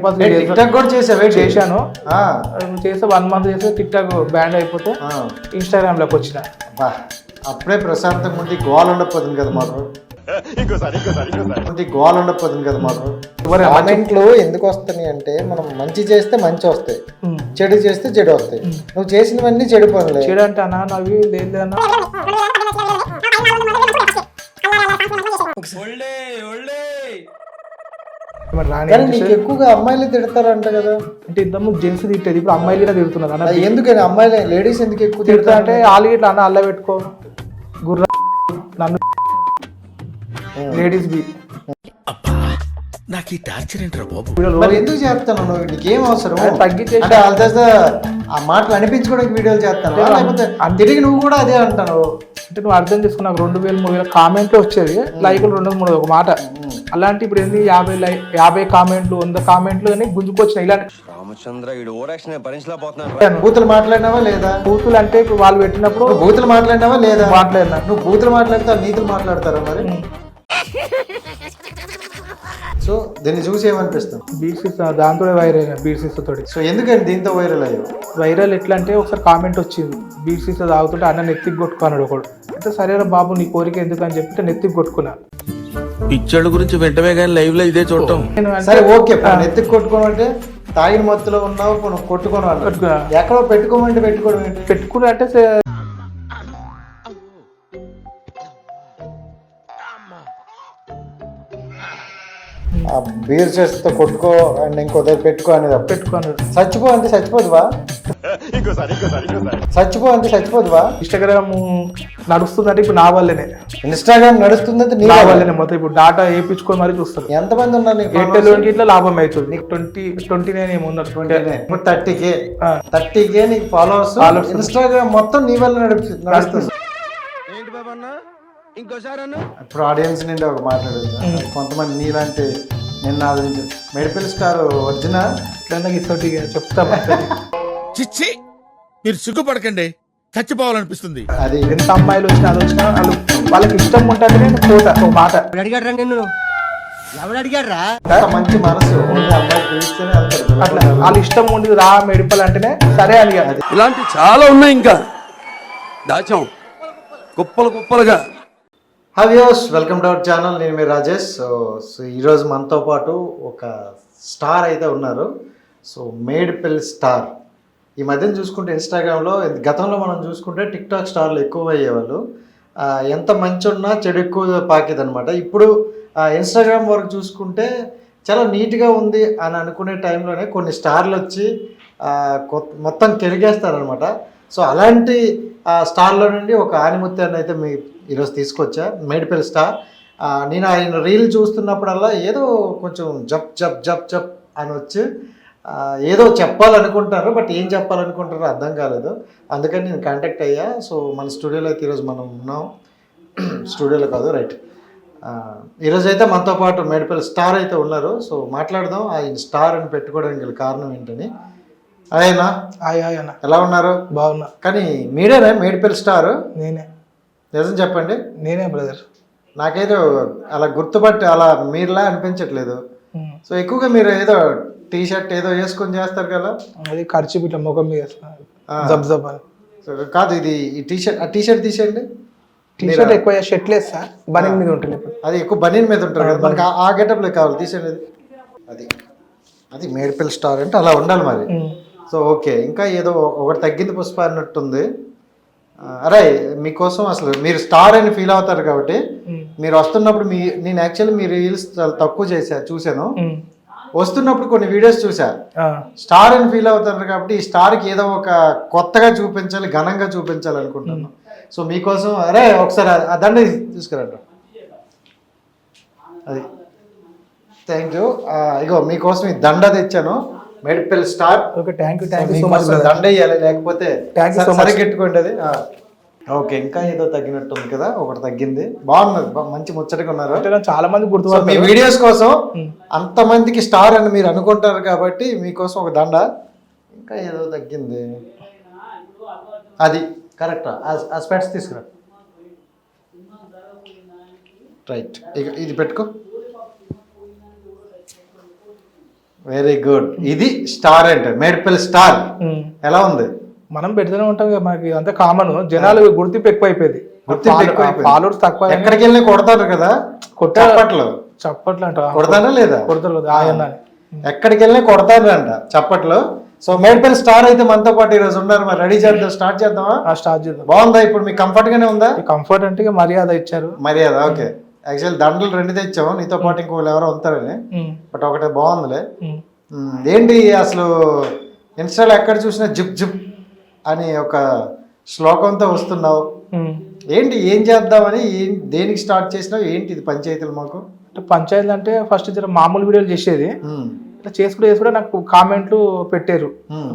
Pass TikTok కూడా చేసావే? చేశాను. చేస్తే 1 month చేస్తే టిక్టాక్ బ్యాండ్ అయిపోతే ఇన్స్టాగ్రామ్లోకి వచ్చిన. అప్పుడే ప్రశాంతంగా ఉండి గోల్ ఉండకపోతుంది కదా మాకు. గోల్ ఉండకపోతుంది కదా మాకు. కామెంట్లు ఎందుకు వస్తున్నాయి అంటే మనం మంచి చేస్తే మంచి వస్తాయి, చెడు చేస్తే చెడు వస్తాయి. నువ్వు చేసినవన్నీ చెడు పనులే. చెడు అంటే అన్నా నవ్వి లేదు అన్న ఎక్కువగా అమ్మాయిలు తిడతారంట కదా. అంటే ఇంతకు జెంట్స్ తిట్టేది, ఇప్పుడు అమ్మాయిలు తిడుతున్నారు అన్న. ఎందుకని అమ్మాయిలు లేడీస్ ఎందుకు ఎక్కువ తిడతా అంటే వాళ్ళు ఇట్లా అన్న అల్ల పెట్టుకో గుర్ర నన్ను లేడీస్ బి నాకు ఈ టార్చర్ ఏంట్రా బాబు. మరి ఎందుకు చేస్తాను నువ్వు? నీకేం అవసరం? తగ్గించేసి అంటే వాళ్ళ చేస్తే ఆ మాటలు అనిపించుకోవడానికి వీడియోలు చేస్తాను, లేకపోతే తిరిగి నువ్వు కూడా అదే అంటాను. అంటే నువ్వు అర్థం చేసుకున్న 2000-3000 కామెంట్లు వచ్చేది, లైకులు 200-300 ఒక మాట. అలాంటి ఇప్పుడు ఏంది 50 కామెంట్లు 100 కామెంట్లు అని గుంజుకొచ్చినాయి. ఇలాంటి బూతులు మాట్లాడినావా లేదా? బూతులు అంటే ఇప్పుడు వాళ్ళు పెట్టినప్పుడు బూతులు మాట్లాడినావా లేదా? మాట్లాడినా. నువ్వు బూతులు మాట్లాడితే నీతులు మాట్లాడతారా మరి? సో దీన్ని చూసి ఏమనిపిస్తాం? బీట్స్ దాంతో వైరల్ బీట్స్ తోటి. సో ఎందుకని దీంతో వైరల్ అయ్యో? వైరల్ ఎట్లా అంటే ఒకసారి కామెంట్ వచ్చింది, బీట్స్ తాగుతుంటే అన్న నెత్తికి కొట్టుకున్నాడు ఒకడు. అయితే సరేరా బాబు నీ కోరిక ఎందుకు అని చెప్పి నెత్తికి కొట్టుకున్నా. పిచ్చోళ్ళ గురించి వెంటనే కానీ లైవ్ లో ఇదే చూడటం. సరే ఓకే, నెత్తికి కొట్టుకోమంటే తాగిన మొత్తులో ఉన్నావు కొట్టుకోను, ఎక్కడో పెట్టుకోమంటే పెట్టుకోవడం ఏంటి? పెట్టుకున్నా అంటే బీర్ చేస్తే కొట్టుకో అండ్ ఇంకో దగ్గర పెట్టుకో అనేది పెట్టుకున్నాడు. చచ్చిపో అంటే చచ్చిపోదువా? చచ్చిపో అంటే చచ్చిపోదువా? ఇన్స్టాగ్రామ్ నడుస్తుందంటే ఇప్పుడు నా వల్లనే. ఇన్స్టాగ్రామ్ నడుస్తుందంటే నీ వల్లనే. మొత్తం ఇప్పుడు డాటా వేయించుకొని మరి చూస్తారు. ఎంతమంది ఉన్నారు? ఎయిర్టెల్ ఇట్లా లాభం అవుతుంది. నీకు 29 ఏమో ఉన్నారు. 30K నీకు ఫాలోవర్స్. ఇన్స్టాగ్రామ్ మొత్తం నీ వల్ల నడుస్తుంది. ఇప్పుడు ఆడియన్స్ నుండి ఒక మాట్లాడేది, కొంతమంది నీలాంటి నిన్న ఆదరించారు. మెడికల్ స్టార్ ఒరిజినల్ చెప్తా. చిచ్చి మీరు సిగ్గుపడకండి, చచ్చిపోవాలనిపిస్తుంది. అది ఎంత అమ్మాయిలు వచ్చినా అది వచ్చినా వాళ్ళకి ఇష్టం ఉంటుంది. నేను కోట ఒక మాట అడిగారా నిన్ను? ఎవరు అడిగారా? మంచి మనసు అమ్మాయి పిలిస్తేనే అట్లా వాళ్ళ ఇష్టం ఉండదు. రా మెడికల్ అంటేనే సరే అని. ఇలాంటి చాలా ఉన్నాయి, ఇంకా దాచాం కుప్పలుగా. హవ్యూస్, వెల్కమ్ టు అవర్ ఛానల్. నేను మీ రాజేష్. సో ఈరోజు మనతో పాటు ఒక స్టార్ అయితే ఉన్నారు. So Medpally star. ఈ మధ్యన చూసుకుంటే ఇన్స్టాగ్రామ్లో, గతంలో మనం చూసుకుంటే టిక్టాక్ స్టార్లు ఎక్కువ అయ్యేవాళ్ళు. ఎంత మంచి ఉన్నా చెడు ఎక్కువ పాకేది అనమాట. ఇప్పుడు ఇన్స్టాగ్రామ్ వరకు చూసుకుంటే చాలా నీట్గా ఉంది అని అనుకునే టైంలోనే కొన్ని స్టార్లు వచ్చి మొత్తం కెలిగేస్తారనమాట. సో అలాంటి స్టార్లో నుండి ఒక ఆనిముత్యాన్ని అయితే మీ ఈరోజు తీసుకొచ్చా, మేడ్పల్లి స్టార్. నేను ఆయన రీల్ చూస్తున్నప్పుడల్లా ఏదో కొంచెం జప్ జప్ జప్ జప్ అని వచ్చి ఏదో చెప్పాలనుకుంటారు, బట్ ఏం చెప్పాలనుకుంటారో అర్థం కాలేదు. అందుకని నేను కాంటాక్ట్ అయ్యా. సో మన స్టూడియోలో అయితే ఈరోజు మనం ఉన్నాం. స్టూడియోలో కాదు, రైట్. ఈరోజు అయితే మనతో పాటు మేడ్పల్లి స్టార్ అయితే ఉన్నారు. సో మాట్లాడదాం ఆయన స్టార్ అని పెట్టుకోవడానికి గల కారణం ఏంటని. అదేనా? ఎలా ఉన్నారు? బాగున్నా. కానీ మీరేనా మేడ్పల్లి స్టార్? నేనే. నిజం చెప్పండి. నేనే బ్రదర్. నాకైతే అలా గుర్తుపట్టి అలా మీరులా అనిపించట్లేదు. సో ఎక్కువగా మీరు ఏదో టీ షర్ట్ ఏదో వేసుకొని చేస్తారు కదా, అది ఖర్చు ఇట్లా ముఖం మీద జబ్ జబ్ అని. కాదు, ఇది ఈ టీ షర్ట్ తీసేయండి. టీ షర్ట్ ఎక్కువ షర్ట్ లేదు సార్, బనీన్ మీద ఉంటుంది. అది ఎక్కువ బనీన్ మీద ఉంటుంది కదా, మనకి ఆ గెటప్లో కావాలి. తీసేయండి. అది మేడ్పల్లి స్టార్ అంటే అలా ఉండాలి మరి. సో ఓకే, ఇంకా ఏదో ఒకటి తగ్గింది పుష్ప అన్నట్టుంది. అరే మీకోసం అసలు మీరు స్టార్ అని ఫీల్ అవుతారు కాబట్టి మీరు వస్తున్నప్పుడు నేను యాక్చువల్లీ మీ రీల్స్ చాలా తక్కువ చూశాను. వస్తున్నప్పుడు కొన్ని వీడియోస్ చూసా. స్టార్ అని ఫీల్ అవుతారు కాబట్టి ఈ స్టార్కి ఏదో ఒక కొత్తగా చూపించాలి, ఘనంగా చూపించాలి అనుకుంటున్నాను. సో మీకోసం అరే ఒకసారి ఆ దండ తీసుకురండి. అది థ్యాంక్ యూ. ఇగో మీకోసం ఈ దండ తెచ్చాను, Medpally star. Okay, thank you so much. దండ వేయాలి, లేకపోతే సరిగెట్టుకోండి అది. ఓకే, ఇంకా ఏదో తగ్గినట్టుంది కదా, ఒకటి తగ్గింది. బాగున్నది, మంచి ముచ్చటగా ఉన్నారు. చాలా మంది గుర్తుపడతారు మీ వీడియోస్ కోసం. అంతమందికి స్టార్ అని మీరు అనుకుంటారు కాబట్టి మీకోసం ఒక దండ. ఇంకా ఏదో తగ్గింది, అది కరెక్ట్. ఆ స్పెట్స్ తీసుకురా. రైట్, ఇక ఇది పెట్టుకో. Very good. ఇది స్టార్ అంటే మేడ్పల్లి స్టార్ ఎలా ఉంది? మనం పెడుతూనే ఉంటాం కదా, మనకి అంతా కామన్. జనాలు గుర్తింపు ఎక్కువ అయిపోయింది, ఫాలోవర్స్ తక్కువ. ఎక్కడికి వెళ్ళి కొడతారు కదా చప్పట్లు, చప్పట్లు అంట కొడతారా లేదా? కొడతారు కదా ఆయన, ఎక్కడికి వెళ్ళి కొడతారు అంట చప్పట్లు. సో మేడ్పల్లి స్టార్ అయితే మనతో పాటు ఈరోజు ఉన్నారు. మరి రెడీ చేద్దాం, స్టార్ట్ చేద్దామా? స్టార్ట్ చేద్దాం. బాగుందా ఇప్పుడు? మీకు కంఫర్ట్ గానే ఉందా? కంఫర్ట్ అంటే ఇక మర్యాద ఇచ్చారు. మర్యాద ఓకే. యాక్చువల్ దండలు 2 తెచ్చాము, నీతో పాటు ఇంకోళ్ళు ఎవరో ఉంటారని. బట్ ఒకటే బాగుందిలే. ఏంటి అసలు ఇన్స్టాలో ఎక్కడ చూసినా జిప్ జిప్ అని ఒక శ్లోకంతో వస్తున్నావు. ఏంటి, ఏం చేద్దామని, దేనికి స్టార్ట్ చేసినావు? ఏంటి ఇది పంచాయతీలు? మాకు పంచాయతీలు అంటే ఫస్ట్ మామూలు వీడియోలు చేసేది, ఇట్లా చేసుకుంటే నాకు కామెంట్లు పెట్టారు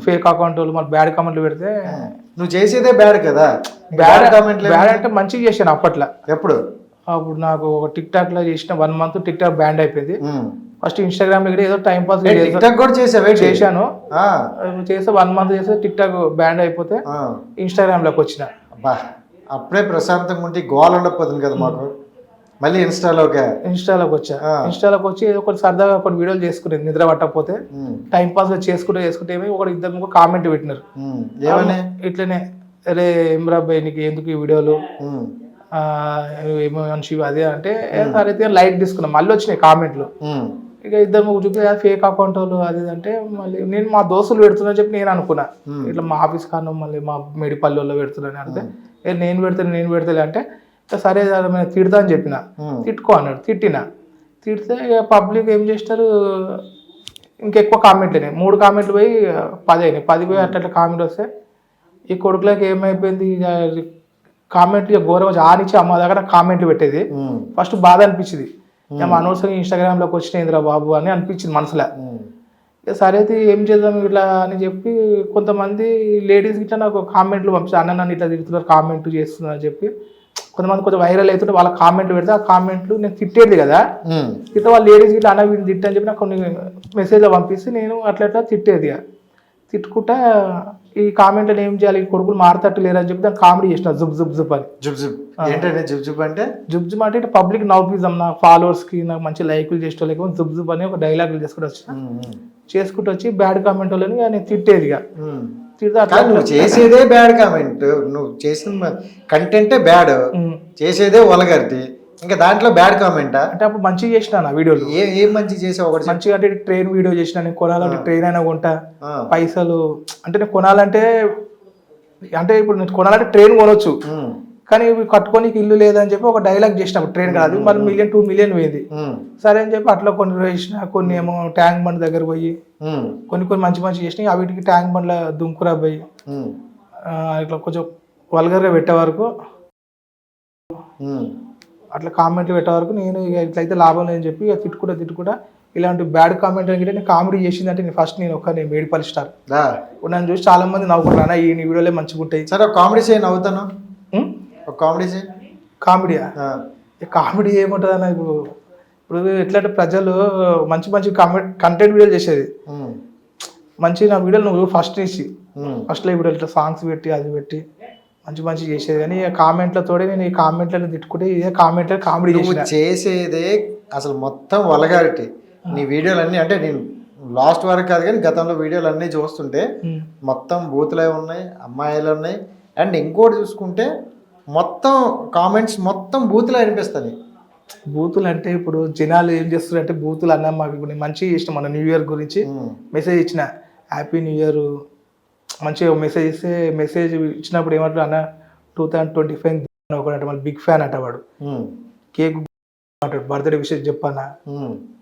ఫేక్ అకౌంట్ వాళ్ళు, మరి బ్యాడ్ కామెంట్లు పెడితే. నువ్వు చేసేదే బ్యాడ్ కదా. బ్యాడ్ కామెంట్లు బ్యాడ్ అంటే మంచిగా చేశాను అప్పట్లో. ఎప్పుడు? అప్పుడు నాకు ఒక టిక్ టాక్ లో చేసిన 1 month టిక్ టాక్ బ్యాండ్ అయిపోయింది. ఫస్ట్ ఇన్స్టాగ్రామ్ లో ఏదో టైం పాస్ చేశాను, చేస్తే 1 month చేస్తే టిక్ టాక్ బ్యాండ్ అయిపోతే ఇన్స్టాగ్రామ్ లోకి వచ్చిన. అప్పుడే ప్రశాంతంగా ఉంటే గోల్ ఉండకపోతుంది కదా మాకు. మళ్ళీ ఇన్స్టాలోకి వచ్చా. ఇన్స్టాలోకి వచ్చి ఏదో ఒకటి సరదాగా కొన్ని వీడియోలు చేసుకునేది, నిద్ర పట్టకపోతే టైం పాస్ చేసుకుంటే ఒకటి 2 కామెంట్ పెట్టినారు. ఇట్లనే అరే ఏమ్రాబాయ్ నీకు ఎందుకు ఈ వీడియోలు, ఏమో మనిషి అదే అంటే సరే అయితే లైట్ తీసుకున్నాం. మళ్ళీ వచ్చినాయి కామెంట్లు. ఇక 2 చూపి ఫేక్ అకౌంట్ వాళ్ళు అది అంటే మళ్ళీ నేను మా దోస్తులు పెడుతున్నా చెప్పి నేను అనుకున్నా, ఇట్లా మా ఆఫీస్ కాను మళ్ళీ మా మేడిపల్లి వాళ్ళు పెడుతున్నాను అంటే నేను పెడతాను అంటే సరే తిడతా అని చెప్పిన. తిట్టుకో అన్నాడు, తిడితే ఇక పబ్లిక్ ఏం చేస్తారు, ఇంకెక్కువ కామెంట్లు అయినాయి. 3 కామెంట్లు పోయి 10 అయినాయి. 10 పోయి అట్లా కామెంట్ వస్తే ఈ కొడుకులకి ఏమైపోయింది, కామెంట్లు ఇక ఘోరంగా ఆనిచ్చి అమ్మ దగ్గర కామెంట్లు పెట్టేది. ఫస్ట్ బాధ అనిపించింది, అనవసరంగా ఇన్స్టాగ్రామ్ లోకి వచ్చినాయిందిరా బాబు అని అనిపించింది మనసులో. సరే అయితే ఏం చేద్దాం ఇట్లా అని చెప్పి కొంతమంది లేడీస్ ఇట్లా నాకు కామెంట్లు పంపించారు, అన్న నన్ను ఇట్లా తిడుతున్నారు, కామెంట్లు చేస్తున్నారు అని చెప్పి. కొంతమంది కొంచెం వైరల్ అవుతుంటే వాళ్ళ కామెంట్లు పెడితే ఆ కామెంట్లు నేను తిట్టేది కదా, ఇట్లా వాళ్ళ లేడీస్ ఇట్లా అన్న వీడిని తిట్టని చెప్పి నాకు కొన్ని మెసేజ్లో పంపిస్తే నేను అట్లా తిట్టేది. తిట్టుకుంటా ఈ కామెంట్లో ఏం చేయాలి, ఈ కొడుకులు మారుతట్టు లేరు అని చెప్పి దాన్ని కామెడీ చేసిన జుబ్ జుబ్ జుబ్ అని. జుబ్ అంటే ఇట్లా పబ్లిక్ నవ్వుపిద్దాం, నా ఫాలోవర్స్ కి నాకు మంచి లైకులు చేసుకోలేక జుబ్ జుబ్ అని ఒక డైలాగులు చేసుకుంటూ వచ్చి బ్యాడ్ కామెంట్ వాళ్ళని నేను తిట్టేది. నువ్వు చేసేదే బ్యాడ్ కామెంట్, నువ్వు చేసిన కంటెంటే బ్యాడ్, చేసేదే వల్గారిటీ, ఇంకా దాంట్లో బ్యాడ్ కామెంటా? అంటే అప్పుడు మంచిగా చేసిన నా వీడియోలు. ఏం మంచిగా చేసావు? ఒకటి మంచిగా అంటే ట్రైన్ వీడియో చేసిన, నేను కొనాలంటే ట్రైన్ అయినా కొంటా, పైసలు అంటే నేను కొనాలంటే ఇప్పుడు నేను కొనాలంటే ట్రైన్ కొనొచ్చు, కానీ ఇవి కట్టుకొని ఇల్లు లేదని చెప్పి ఒక డైలాగ్ చేసినప్పుడు ట్రైన్ కాదు మరి 1 million 2 million పోయింది. సరే అని చెప్పి అట్లా కొన్ని వేసిన, కొన్ని ఏమో ట్యాంక్ బండ్ దగ్గర పోయి కొన్ని మంచి చేసినాయి. వీటికి ట్యాంక్ బండ్ల దుంకురా పోయి ఇట్లా కొంచెం వల్గర్గా పెట్టే వరకు, అట్లా కామెంట్లు పెట్టే వరకు నేను ఇక ఇట్లయితే లాభం లేదని చెప్పి ఇక తిట్టుకుంటా ఇలాంటి బ్యాడ్ కామెంట్ అంటే నేను కామెడీ చేసిందంటే నేను ఫస్ట్ నేను మేడిపల్లి స్టార్ నన్ను చూసి చాలా మంది నవ్వుకుంటాను, ఈ వీడియోలే మంచిగా ఉంటాయి. సరే కామెడీ చేయి, నవ్వుతాను. కామెడీ ఏముంటుంది అన్న, ఇప్పుడు ఎట్లంటే ప్రజలు మంచి కంటెంట్ వీడియోలు చేసేది, మంచి నా వీడియోలు నువ్వు ఫస్ట్ లో వీడియోలు ఇట్లా సాంగ్స్ పెట్టి అది పెట్టి మంచి చేసేది. కానీ కామెంట్లతోడే నేను ఈ కామెంట్లను తిట్టుకుంటే ఇదే కామెంట్లో కామెడీ చేసేదే అసలు మొత్తం వల్గారిటీ. నీ వీడియోలు అన్నీ అంటే నేను లాస్ట్ వరకు కాదు కానీ గతంలో వీడియోలు అన్నీ చూస్తుంటే మొత్తం బూతులే ఉన్నాయి, అమ్మాయిలు ఉన్నాయి. అండ్ ఇంకోటి చూసుకుంటే మొత్తం కామెంట్స్ మొత్తం బూతులే అనిపిస్తుంది. బూతులు అంటే ఇప్పుడు జనాలు ఏం చేస్తారు అంటే బూతులు అన్నా మాకు ఇప్పుడు మంచిగా ఇష్టం. మన న్యూ ఇయర్ గురించి మెసేజ్ ఇచ్చిన, హ్యాపీ న్యూ ఇయర్ మంచిగా మెసేజ్ ఇస్తే మెసేజ్ ఇచ్చినప్పుడు ఏమంటారు అన్న 2025 ఒకటి మళ్ళీ బిగ్ ఫ్యాన్ అంట వాడు, కేక్ అంటాడు, బర్త్డే విషయం చెప్పన్నా,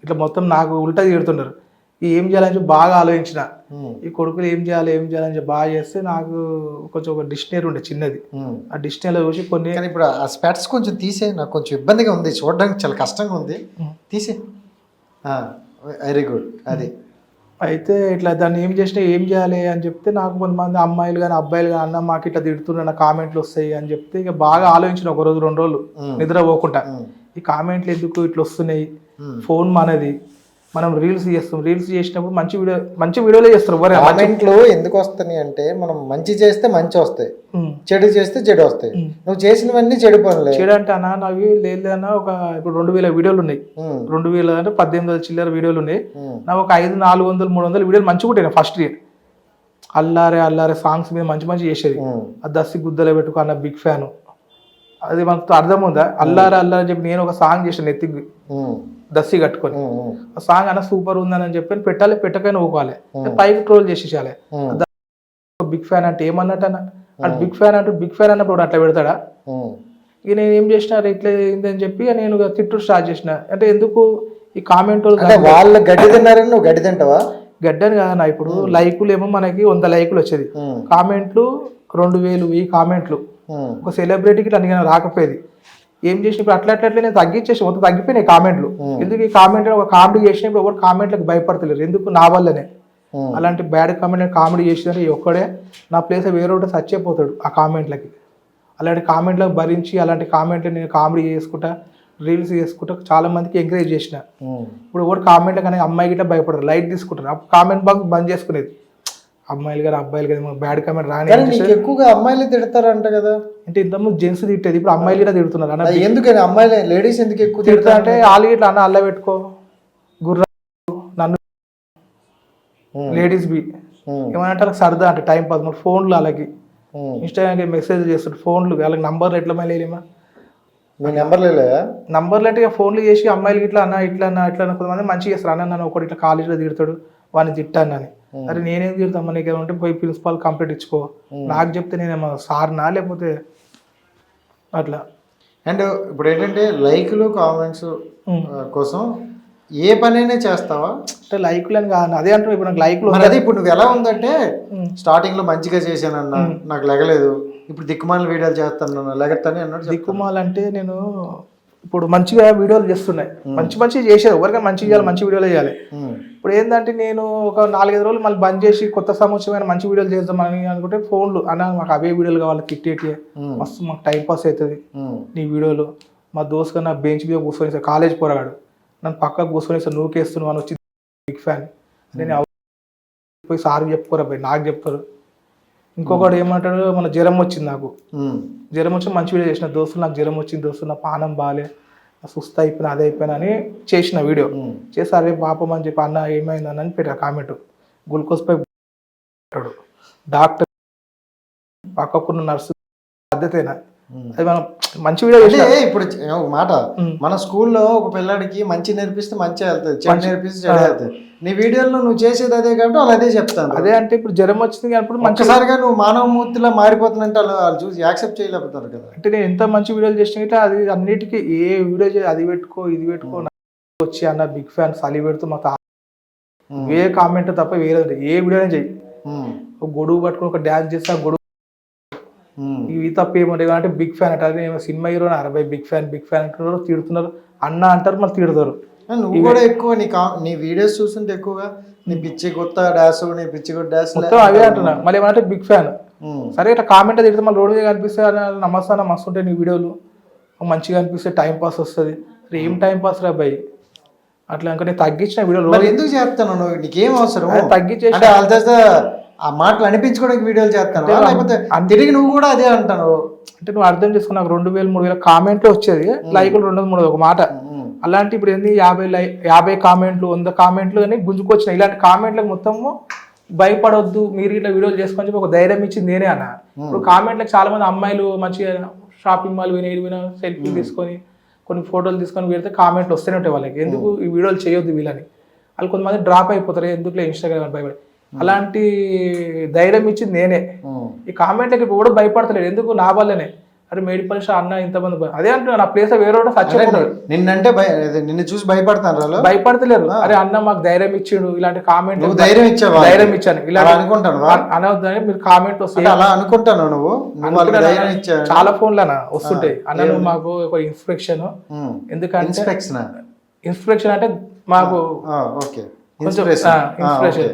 ఇట్లా మొత్తం నాకు ఉల్టా తీరుతున్నారు. ఏం చేయాలని చెప్పి బాగా ఆలోచించిన, ఈ కొడుకులు ఏం చేయాలని చెప్పి బాగా చేస్తే నాకు కొంచెం ఒక డిక్షనరీ ఉండే చిన్నది, ఆ డిక్షనరీలో చూసి కొన్ని. ఇప్పుడు ఆ స్పెట్స్ కొంచెం తీసే, నాకు కొంచెం ఇబ్బందిగా ఉంది, చూడడానికి చాలా కష్టంగా ఉంది, తీసే. Very good. అది అయితే ఇట్లా దాన్ని ఏం చేయాలి అని చెప్తే నాకు కొంతమంది అమ్మాయిలు కానీ అబ్బాయిలు కానీ అన్న మాకు ఇట్లా తిడుతున్నా కామెంట్లు వస్తాయి అని చెప్తే ఇక బాగా ఆలోచించిన 1 రోజు 2 రోజులు నిద్ర పోకుండా, ఈ కామెంట్లు ఎందుకు ఇట్లా వస్తున్నాయి, ఫోన్ మనది, మనం రీల్స్ చేస్తాం, రీల్స్ చేసినప్పుడు మంచి వీడియోలే చేస్తారు. ఎవరు కామెంట్లు ఎందుకు వస్తాయి అంటే మనం మంచి చేస్తే మంచి వస్తాయి, చెడు చేస్తే చెడు వస్తాయి. నువ్వు చేసినవన్నీ చెడు పనులే. చెడు అంటే అన్న నావి లేదన్నా ఒక ఇప్పుడు 2000 వీడియోలు ఉన్నాయి. 2000 అంటే 18,000 చిల్లర వీడియోలు ఉన్నాయి. నాకు ఒక 500, 400, 300 వీడియోలు మంచిగా ఉంటాయి. ఫస్ట్ ఇయర్ అల్లారే సాంగ్స్ మీద మంచి చేసేది. ఆ దస్సి గుద్దలో పెట్టుకో అన్న బిగ్ ఫ్యాన్. అది మనకు అర్థం ఉందా? అల్లారే అని చెప్పి నేను ఒక సాంగ్ చేసాను ఎత్తికి దస్సి కట్టుకొని. ఆ సాంగ్ అన్న సూపర్ ఉందని చెప్పి పెట్టాలి, పెట్టకైనా ఊకోవాలి, పైకి ట్రోల్ చేసేసాలి. బిగ్ ఫ్యాన్ అంటే ఏమన్నట్టు అన్న, అంటే బిగ్ ఫ్యాన్ అన్నప్పుడు అట్లా పెడతాడా? ఇక నేను ఏం చేసిన ఇట్లా ఏందని చెప్పి నేను తిట్టు స్టార్ట్ చేసిన. అంటే ఎందుకు ఈ కామెంట్ వాళ్ళు గడ్డి తిన్నారని నువ్వు గడ్డి తింటావా? గడ్డని కాదన్న. ఇప్పుడు లైకులు ఏమో మనకి 100 లైకులు వచ్చేది, కామెంట్లు 2000 ఈ కామెంట్లు. ఒక సెలబ్రిటీకి అడిగిన రాకపోయేది. ఏం చేసిన ఇప్పుడు అట్లా నేను తగ్గించేసి మొత్తం తగ్గిపోయినాయి కామెంట్లు. ఎందుకు ఈ కామెంట్ ఒక కామెడీ చేసినప్పుడు ఎవరు కామెంట్లకు భయపడతలేరు. ఎందుకు? నా వల్లనే. అలాంటి బ్యాడ్ కామెంట్ కామెడీ చేసినారు ఒక్కడే నా ప్లేస్ వేరే ఒకటి సచ్ అయిపోతాడు ఆ కామెంట్లకి. అలాంటి కామెంట్లకు భరించి అలాంటి కామెంట్లు నేను కామెడీ చేసుకుంటా, రీల్స్ చేసుకుంటా చాలా మందికి ఎంకరేజ్ చేసిన. ఇప్పుడు ఎవరు కామెంట్లు కానీ అమ్మాయి గిట్ట భయపడరు, లైట్ తీసుకుంటారు. ఆ కామెంట్ బాక్స్ బంద్ చేసుకునేది. అమ్మాయిలు కానీ అబ్బాయిలు కానీ బ్యాడ్ కామెంట్ రాని ఎక్కువగా అమ్మాయిలు తిడతారంట కదా. అంటే ఇంతకుముందు జెంట్స్ తిట్టేది, ఇప్పుడు అమ్మాయిలు కూడా తిడుతున్నారు అన్న. ఎందుకని అమ్మాయిలు లేడీస్ ఎందుకు ఎక్కువ తిడతా అంటే వాళ్ళు ఇట్లా అన్న అల్ల పెట్టుకో గుర్ర నన్ను లేడీస్ బి ఏమంటే వాళ్ళకి సరదా అంటే టైం పాస్. మరి ఫోన్లు వాళ్ళకి ఇన్స్టాగ్రామ్కి మెసేజ్ చేస్తారు, ఫోన్లు వాళ్ళకి నంబర్లు ఎట్లా మేలేమా? మీ నెంబర్లు నంబర్లు అంటే ఫోన్లు చేసి అమ్మాయిలకి ఇట్లా అన్న ఇట్లా కొంతమంది మంచిగా చేస్తారు. అన్న నన్ను ఒకటి ఇట్లా కాలేజీలో తిడతాడు వాడిని తిట్టానని. అరే నేనేం తిడతామా, నీకు ఏమంటే పోయి ప్రిన్సిపాల్ కంప్లైంట్ ఇచ్చుకో, నాకు చెప్తే నేనేమో సార్నా లేకపోతే అట్లా. అండ్ ఇప్పుడు ఏంటంటే లైక్లు కామెంట్స్ కోసం ఏ పనైనా చేస్తావా? అంటే లైక్లు అని కాదు, అదే అంటున్నా. ఇప్పుడు నాకు లైక్లు అదే ఇప్పుడు నువ్వు ఎలా ఉందంటే స్టార్టింగ్ లో మంచిగా చేశానన్నా నాకు లెగలేదు, ఇప్పుడు దిక్కుమాల వీడియోలు చేస్తాను లెగతానే అన్నాడు. దిక్కుమాల అంటే నేను ఇప్పుడు మంచిగా వీడియోలు చేస్తున్నాయి, మంచి చేసేది. ఎవరికైనా మంచి చేయాలి, మంచి వీడియోలు చేయాలి. ఇప్పుడు ఏంటంటే నేను ఒక 4-5 రోజులు మళ్ళీ బంద్ చేసి కొత్త సంవత్సరమైన మంచి వీడియోలు చేద్దామని అనుకుంటే ఫోన్లు అన్న మాకు అవే వీడియోలు కావాలి, తిట్టేటి మస్తు మాకు టైం పాస్ అవుతుంది నీ వీడియోలు. మా దోస్త్ నా బెంచ్ మీద కూర్చొని కాలేజ్ పోరాడు నన్ను పక్కకు కూర్చొని నూకేస్తున్నావు అని వచ్చి బిగ్ ఫ్యాన్. నేను పోయి సార్కి చెప్పుకోరా పోయి నాకు చెప్తారు. ఇంకొకటి ఏమంటాడు, మన జ్వరం వచ్చింది నాకు, జ్వరం వచ్చి మంచి వీడియో చేసిన. దోస్తులు నాకు జ్వరం వచ్చింది, దోస్తులు నా పానం బాగాలే, సుస్థ అయిపోయినా అదే అయిపోయినా అని చేసిన వీడియో చేసి అరే పాపం అని చెప్పి అన్న ఏమైంది అని పెట్టా కామెంట్. గ్లూకోజ్ పై డాక్టర్ పక్కకున్న నర్సు పద్ధతేనా? అది మనం మంచి వీడియో చేసిన. ఇప్పుడు ఒక మాట, మన స్కూల్లో ఒక పిల్లాడికి మంచి నేర్పిస్తే మంచి వెళ్తుంది, చెడు నేర్పిస్తే చెడు వెళ్తుంది. నీ వీడియోలో నువ్వు చేసేది అదే కాబట్టి వాళ్ళు అదే చెప్తాను. అదే అంటే ఇప్పుడు జ్వరం వచ్చింది కాబట్టి మంచిసారిగా నువ్వు మానవ మూర్తిలా మారిపోతుందంటే వాళ్ళు చూసి యాక్సెప్ట్ చేయలేకపోతారు కదా. అంటే నేను ఎంత మంచి వీడియోలు చేసిన అది అన్నిటికీ ఏ వీడియో అది పెట్టుకో ఇది పెట్టుకో వచ్చి అన్న బిగ్ ఫ్యాన్ సలి పెడుతూ మా ఏ కామెంట్ తప్ప వేరే ఏ వీడియోనే చెయ్యి. ఒక గొడుగు పట్టుకుని ఒక డ్యాన్స్ చేస్తే ఆ గొడుగు ఇవి తప్ప ఏమంటే అంటే బిగ్ ఫ్యాన్ అంటారు. సినిమా హీరో 60 బిగ్ ఫ్యాన్ అంటున్నారు, తిడుతున్నారు అన్న అంటారు, మళ్ళీ తిడతారు. నువ్వు కూడా ఎక్కువ నీ వీడియోస్ చూస్తుంటే ఎక్కువగా నీ పిచ్చి కొత్త డాన్స్, నీ పిచ్చి కొత్త డాన్స్ మొత్తం అవే అంటున్నా. మళ్ళీ ఏమంటే బిగ్ ఫ్యాన్ సరే ఇట్లా కామెంట్ తిడితే మళ్ళీ రోడ్డు మీద కనిపిస్తే నమస్తే మస్తు ఉంటాయి నీ వీడియోలు, మంచిగా అనిపిస్తే టైం పాస్ వస్తుంది. ఏం టైం పాస్ రా భయ్ అట్లా ఇంకా నేను తగ్గించిన వీడియోలు ఎందుకు చేస్తాను? నువ్వు నీకేం అవసరం? తగ్గించేసి ఆ మాటలు అనిపించుకోవడానికి వీడియోలు చేస్తాను, లేకపోతే తిరిగి నువ్వు కూడా అదే అంటాను. అంటే నువ్వు అర్థం చేసుకున్నా 2000-3000 కామెంట్లు వచ్చేది, లైకులు 200-300 ఒక మాట. అలాంటి ఇప్పుడు ఏంది 50 కామెంట్లు 100 కామెంట్లు అని గుంజుకొచ్చినాయి. ఇలాంటి కామెంట్లకు మొత్తము భయపడొద్దు మీరు ఇట్లా వీడియోలు చేసుకొని చెప్పి ఒక ధైర్యం ఇచ్చింది నేనే అన్న. ఇప్పుడు కామెంట్లకు చాలా మంది అమ్మాయిలు మంచిగా షాపింగ్ మాల్ వినా సెల్ఫీలు తీసుకొని కొన్ని ఫోటోలు తీసుకొని పెడితే కామెంట్లు వస్తూనే ఉంటాయి వాళ్ళకి, ఎందుకు ఈ వీడియోలు చేయొద్దు వీళ్ళని. వాళ్ళు కొంతమంది డ్రాప్ అయిపోతారు ఎందుకులే ఇన్స్టాగ్రామ్ భయపడి. అలాంటి ధైర్యం ఇచ్చింది నేనే. ఈ కామెంట్లకి కూడా భయపడతలేదు, ఎందుకు నా వల్లనే. అరే మేడిపల్లి అన్న ఇంతమంది అదే అంటున్నా, నా ప్లేస్ వేరే సచ్చిపోతాడు. నిన్నంటే నిన్ను చూసి భయపడతాను, భయపడతలేరు. అరే అన్న మాకు ధైర్యం ఇచ్చిండు, ఇలాంటి కామెంట్ ధైర్యం ఇచ్చాను ఇలా అనుకుంటాను అనవద్దని మీరు కామెంట్ వస్తాయి అలా అనుకుంటాను. నువ్వు చాలా ఫోన్లు అన్న వస్తుంటాయి అన్న నువ్వు మాకు ఒక ఇన్స్పిరేషన్. ఎందుకంటే ఇన్స్పిరేషన్ అంటే మాకు ఇన్స్పిరేషన్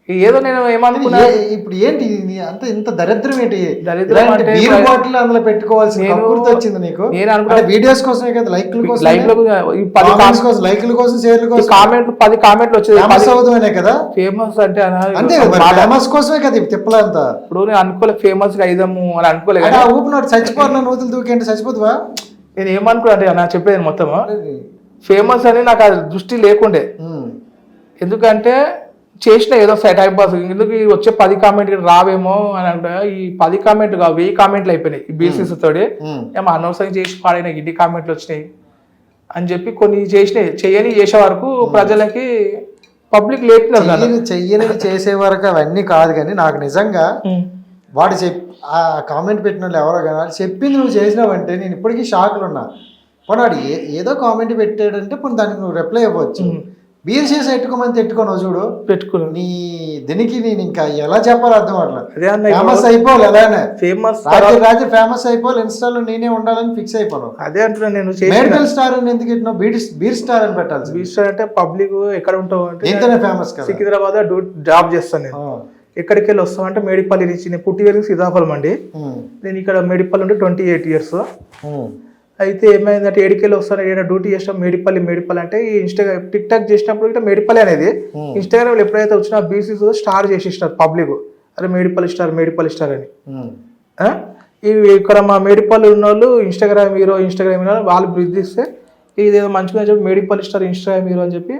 ఏదో నేను ఏమనుకున్నా ఇప్పుడు ఏంటి అంత ఇంత దరిద్రం ఏంటి? దరిద్రం ఇలాంటి అంటే బీర్ బాటిల్ అందులో పెట్టుకోవాల్సిన కక్కుర్తి వచ్చింది నీకు. నేను అనుకున్నా అంటే వీడియోస్ కోసమే కదా, లైక్ల కోసం, లైవ్ లో ఈ 10 కామెంట్స్ కోసం, లైక్ల కోసం, షేర్ల కోసం, కామెంట్లు 10 కామెంట్లు వచ్చేది. ఫేమస్ అవుతానే కదా. ఫేమస్ అంటే అంతే ఫేమస్ కోసమే కదా ఈ తిప్పలంతా. ఇప్పుడు నేను అనుకోలే ఫేమస్ గా అయిదాము అని అనుకోలేదు. అంటే ఆ ఊపినోడు చచ్చిపోతున్నా నూతులు దూకేంటి, చచ్చిపోతువా? నేను ఏమనుకున్నా అంటే నా చెప్పేది మొత్తం ఫేమస్ అని నాకు ఆ దృష్టి లేకుండే. ఎందుకంటే చేసిన ఏదో టైం పాస్, ఎందుకు ఈ వచ్చే 10 కామెంట్ రావేమో అని అంటే ఈ 10 కామెంట్లు 1000 కామెంట్లు అయిపోయినాయి ఈ బీసీస్ తోటి. ఏమో అనవసరంగా చేసి పాడైన ఇన్ని కామెంట్లు వచ్చినాయి అని చెప్పి కొన్ని చెయ్యని చేసే వరకు ప్రజలకి పబ్లిక్ లేపినారు. చెయ్యని చేసే వరకు అవన్నీ కాదు, కానీ నాకు నిజంగా వాడు ఆ కామెంట్ పెట్టిన వాళ్ళు ఎవరో కానీ చెప్పింది నువ్వు చేసినావంటే నేను ఇప్పటికీ షాక్లో ఉన్నా. పోనీ వాడు ఏదో కామెంట్ పెట్టాడంటే పోనీ దానికి నువ్వు రిప్లై ఇవ్వచ్చు. బీర్ చేసి ఎట్టుకోమని తిట్టుకోను చూడు, పెట్టుకున్నా నీ దీనికి నేను ఇంకా ఎలా చెప్పాలి అర్థం అట్లా. అదే ఫేమస్ అయిపోవాలి ఎలానే, ఫేమస్ రాజు ఫేమస్ అయిపోవాలి, ఇన్స్టాలో నేనే ఉండాలని ఫిక్స్ అయిపోను. అదే అంటున్నా నేను. మెడికల్ స్టార్ అని ఎందుకు పెట్టినావు? బీర్ స్టార్ అని పెట్టాలి. బీర్ స్టార్ అంటే పబ్లిక్ ఎక్కడ ఉంటావు అంటే దీంతోనే ఫేమస్ కదా. సికింద్రాబాద్ జాబ్ చేస్తాను నేను. ఎక్కడికి వెళ్ళి వస్తాం అంటే మేడిపల్లి నుంచి, నేను పుట్టి పెరిగి సీతాఫలం అండి. నేను ఇక్కడ మేడిపల్లి ఉంటే 28 years. అయితే ఏమైందంటే ఏడికెళ్ళి వస్తాను, ఏదైనా డ్యూటీ చేసినా మేడిపల్లి అంటే ఈ ఇన్స్టాగ్రామ్ టిక్ టాక్ చేసినప్పుడు ఇట్లా మేడిపల్లి అనేది ఇన్స్టాగ్రామ్ ఎప్పుడైతే వచ్చినా బీసీస్ స్టార్ చేసేసినారు పబ్లిక్. అరే మేడిపల్లి స్టార్ అని. ఇవి ఇక్కడ మా మేడిపల్లి ఉన్న వాళ్ళు ఇన్స్టాగ్రామ్ హీరో వాళ్ళు బృద్ధిస్తే ఇదేదో మంచిగా చెప్పి మేడిపల్లి స్టార్ ఇన్స్టాగ్రామ్ హీరో అని చెప్పి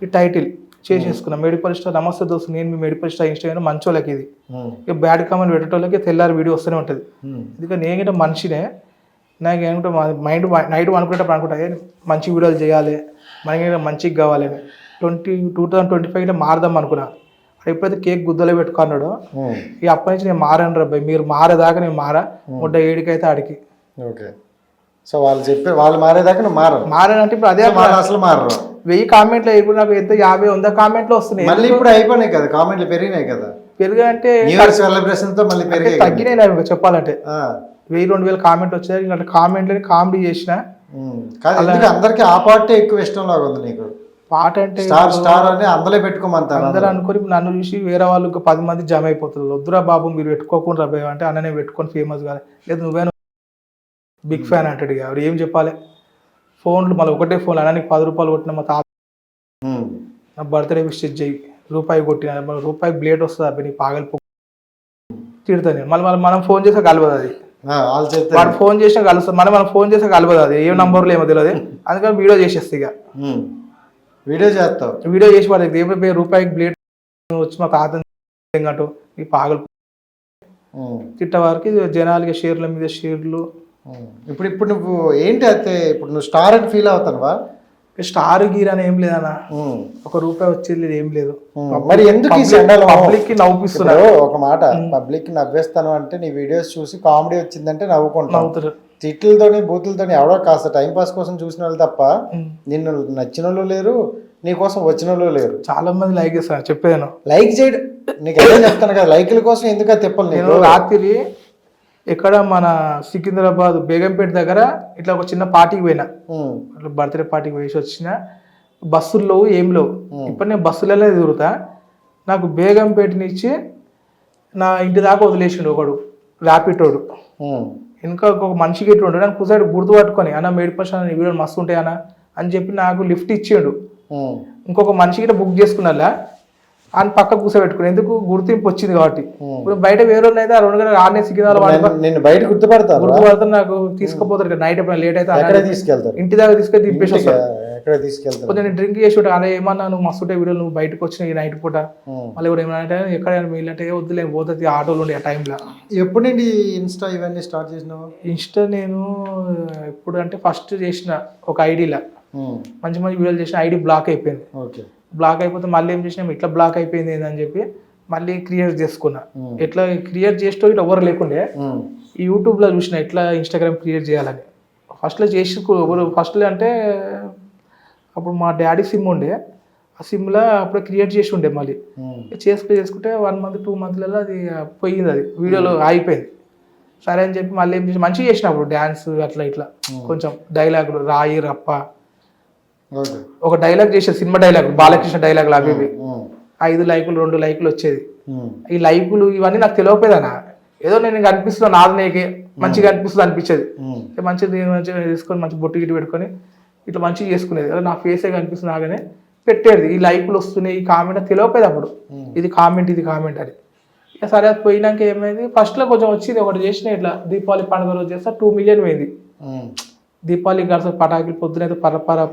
ఈ టైటిల్ చేసేసుకున్నాం. మేడిపల్లి స్టార్ నమస్తే దోస్తు నేను మీ మేడిపల్లి స్టార్ ఇన్స్టాగ్రామ్ మంచోళ్ళకి ఇది. ఇక బ్యాడ్ కామెంట్ పెట్టేటోళ్ళకి తెల్లారి వీడియో వస్తూనే ఉంటుంది. ఎందుకంటే నేను మనిషినే, నాకు ఏమంటే మైండ్ నైట్ అనుకునేటప్పుడు అనుకుంటా మంచి వీడియోలు చేయాలి, మనకి మంచిగా కావాలి. 2025 మారదాం అనుకున్నా. ఎప్పుడైతే కేక్ గుద్దలో పెట్టుకున్నాడో ఇక అప్పటి నుంచి నేను మారాను రబ్బాయి. మీరు మారేదాకా నేను మారా, 7 ఆడికి. ఓకే, సో వాళ్ళు మారేదాకా నువ్వు మారానంటే ఇప్పుడు అదే అసలు మారరు. 1000 కామెంట్లు ఇప్పుడు నాకు ఎంత 50-100 కామెంట్లు వస్తున్నాయి. మళ్ళీ ఇప్పుడు అయిపోయినాయి కదా, కామెంట్లు పెరిగినాయి కదా. పెరిగాయంటే సెలబ్రేషన్ తో మళ్ళీ తగ్గినాయి నాకు చెప్పాలంటే. 1000-2000 కామెంట్ వచ్చాయి. ఇలాంటి కామెంట్లని కామెడీ చేసిన. అందరికి ఆ పార్టీ ఎక్కువ ఇష్టం లాగా ఉంది నీకు. పాట అంటే స్టార్ అని అందరూ పెట్టుకోమంటారు. అందరూ అనుకుని నన్ను చూసి వేరే వాళ్ళు 10 మంది జమ అయిపోతుంది. వద్దురా బాబు మీరు పెట్టుకోకుండా రబ్బాయి అంటే అన్ననే పెట్టుకొని ఫేమస్ కాదు, లేదు నువ్వే బిగ్ ఫ్యాన్ అంటాడు. ఎవరు ఏం చెప్పాలి? ఫోన్లు మళ్ళీ ఒకటే ఫోన్ అన్నకి 10 రూపాయలు కొట్టిన మా తాత నా బర్త్డే విష్ చెయ్యి, రూపాయి కొట్టిన రూపాయికి బ్లేడ్ వస్తుంది అబ్బాయి నీ పాగలి తిడతాను నేను. మళ్ళీ మనం ఫోన్ చేసా కలవదు అది. వాడు ఫోన్ చేసినా కలుస్తుంది, మనం ఫోన్ చేసా కలవదు అది. ఏ నంబర్లో ఏమో తెలియదు. అందుకని వీడియో చేసేస్తా. ఇక వీడియో చేసి వాడికి ఏమైనా రూపాయికి బ్లేడ్ వచ్చి మా తాత అంటూ ఈ పాగలు తిట్ట వారికి జనాలకి షేర్ల మీద షేర్లు. ఇప్పుడు నువ్వు ఏంటి అయితే ఇప్పుడు నువ్వు స్టార్ అని ఫీల్ అవుతావా? స్టార్ గీర్ అని ఏం లేదన్నా, ₹1 వచ్చేది ఏం లేదు. మరి ఎందుకు పబ్లిక్ కి నవ్వుపిస్తున్నారు? ఒక మాట, పబ్లిక్ కి నవ్వేస్తాను అంటే నీ వీడియోస్ చూసి కామెడీ వచ్చిందంటే నవ్వుకుంటారు. తిట్లతోని బూతులతోని ఎవడో కాస్త టైం పాస్ కోసం చూసిన వాళ్ళు తప్ప నిన్ను నచ్చిన వాళ్ళు లేరు, నీ కోసం వచ్చిన వాళ్ళు లేరు. చాలా మంది లైక్ చేస్తారు. చెప్పాను లైక్ చేయడం నీకు ఎలా చెప్తాను కదా, లైక్ల కోసం ఎందుకు తిప్పలు. నేను రాత్రి ఇక్కడ మన సికింద్రాబాద్ బేగంపేట దగ్గర ఇట్లా ఒక చిన్న పార్టీకి పోయినా, అట్లా బర్త్డే పార్టీకి వేసి వచ్చిన. బస్సుల్లో ఏం లేవు. ఇప్పుడు నేను బస్సులలో తిరుగుతా. నాకు బేగంపేట నుంచి నా ఇంటి దాకా వదిలేసిండు ఒకడు ర్యాపిడోడు. ఇంకా ఒక మనిషికి ఇటు ఉంటాడు. నాకు కూర్చోడు గుర్తుపట్టుకొని అన్న మేడిపల్లి వీడియోలు మస్తు ఉంటాయి అన్న అని చెప్పి నాకు లిఫ్ట్ ఇచ్చిండు. ఇంకొక మనిషికి ఇట్లా బుక్ చేసుకున్నా అని పక్క కూర్చోబెట్టుకుని, ఎందుకు గుర్తింపు వచ్చింది కాబట్టి. ఇప్పుడు బయట వేరే అయితే ఆ 2 గంటలు ఆడనే సిగ్గిదాలు బయట గుర్తుపడతారు, నాకు తీసుకుపోతారు. నైట్ ఎప్పుడైనా లేట్ అయితే తీసుకెళ్తారు, ఇంటి దగ్గర తీసుకొని దింపేసి వస్తారు. తీసుకెళ్తారు. కొంచెం డ్రింక్ చేసి ఉంటా. అలా ఏమన్నా నువ్వు మస్తుంటే వీడియో నువ్వు బయటకు వచ్చిన ఈ నైట్ పూట మళ్ళీ కూడా ఏమంటే ఎక్కడైనా వీళ్ళంటే వద్దులే పోతుంది ఆటోలు ఉండే ఆ టైంలో. ఎప్పుడు నుండి ఇన్స్టా ఇవన్నీ స్టార్ట్ చేసినావు? ఇన్స్టా నేను ఎప్పుడు అంటే ఫస్ట్ చేసిన ఒక ఐడిలో మంచి వీడియోలు చేసిన ఐడి బ్లాక్ అయిపోయింది. బ్లాక్ అయిపోతే మళ్ళీ ఏం చేసినా ఇట్లా బ్లాక్ అయిపోయింది ఏందని చెప్పి మళ్ళీ క్రియేట్ చేసుకున్నా. ఎట్లా క్రియేట్ చేస్తూ ఇట్లా ఎవరు లేకుండే ఈ యూట్యూబ్లో చూసిన ఎట్లా ఇన్స్టాగ్రామ్ క్రియేట్ చేయాలని. ఫస్ట్లో ఫస్ట్లో అంటే అప్పుడు మా డాడీ సిమ్ ఉండే, ఆ సిమ్లో అప్పుడు క్రియేట్ చేసి ఉండే. మళ్ళీ చేసుకుంటే 1 month 2 monthsలలో అది పోయింది, అది వీడియోలో ఆగిపోయింది. సరే అని చెప్పి మళ్ళీ ఏం చేసి మంచిగా చేసినప్పుడు డ్యాన్స్ అట్లా ఇట్లా కొంచెం డైలాగులు రాయి రప్ప ఒక డైలాగ్ చేసే సినిమా డైలాగ్ బాలకృష్ణ డైలాగులు అవి 5 లైకులు 2 లైకులు వచ్చేది. ఈ లైకులు ఇవన్నీ నాకు తెలియకపోయేదన్నా. ఏదో నేను కనిపిస్తున్నా నాది నీకే మంచిగా అనిపిస్తుంది అనిపించేది. మంచిగా తీసుకొని మంచి బొట్టు గిట్టు పెట్టుకొని ఇట్లా మంచిగా చేసుకునేది. నా ఫేసే కనిపిస్తుంది నాగానే పెట్టేది. ఈ లైకులు వస్తున్నాయి, ఈ కామెంట్ తెలియకపోయేది అప్పుడు. ఇది కామెంట్ అని. ఇక సరే అది పోయినాక ఏమైంది, ఫస్ట్లో కొంచెం వచ్చింది. ఒకటి చేసిన ఇట్లా దీపావళి పండుగ రోజు చేస్తా 2 మిలియన్ పోయింది. దీపావళి గడస పటాకులు పొద్దునైతే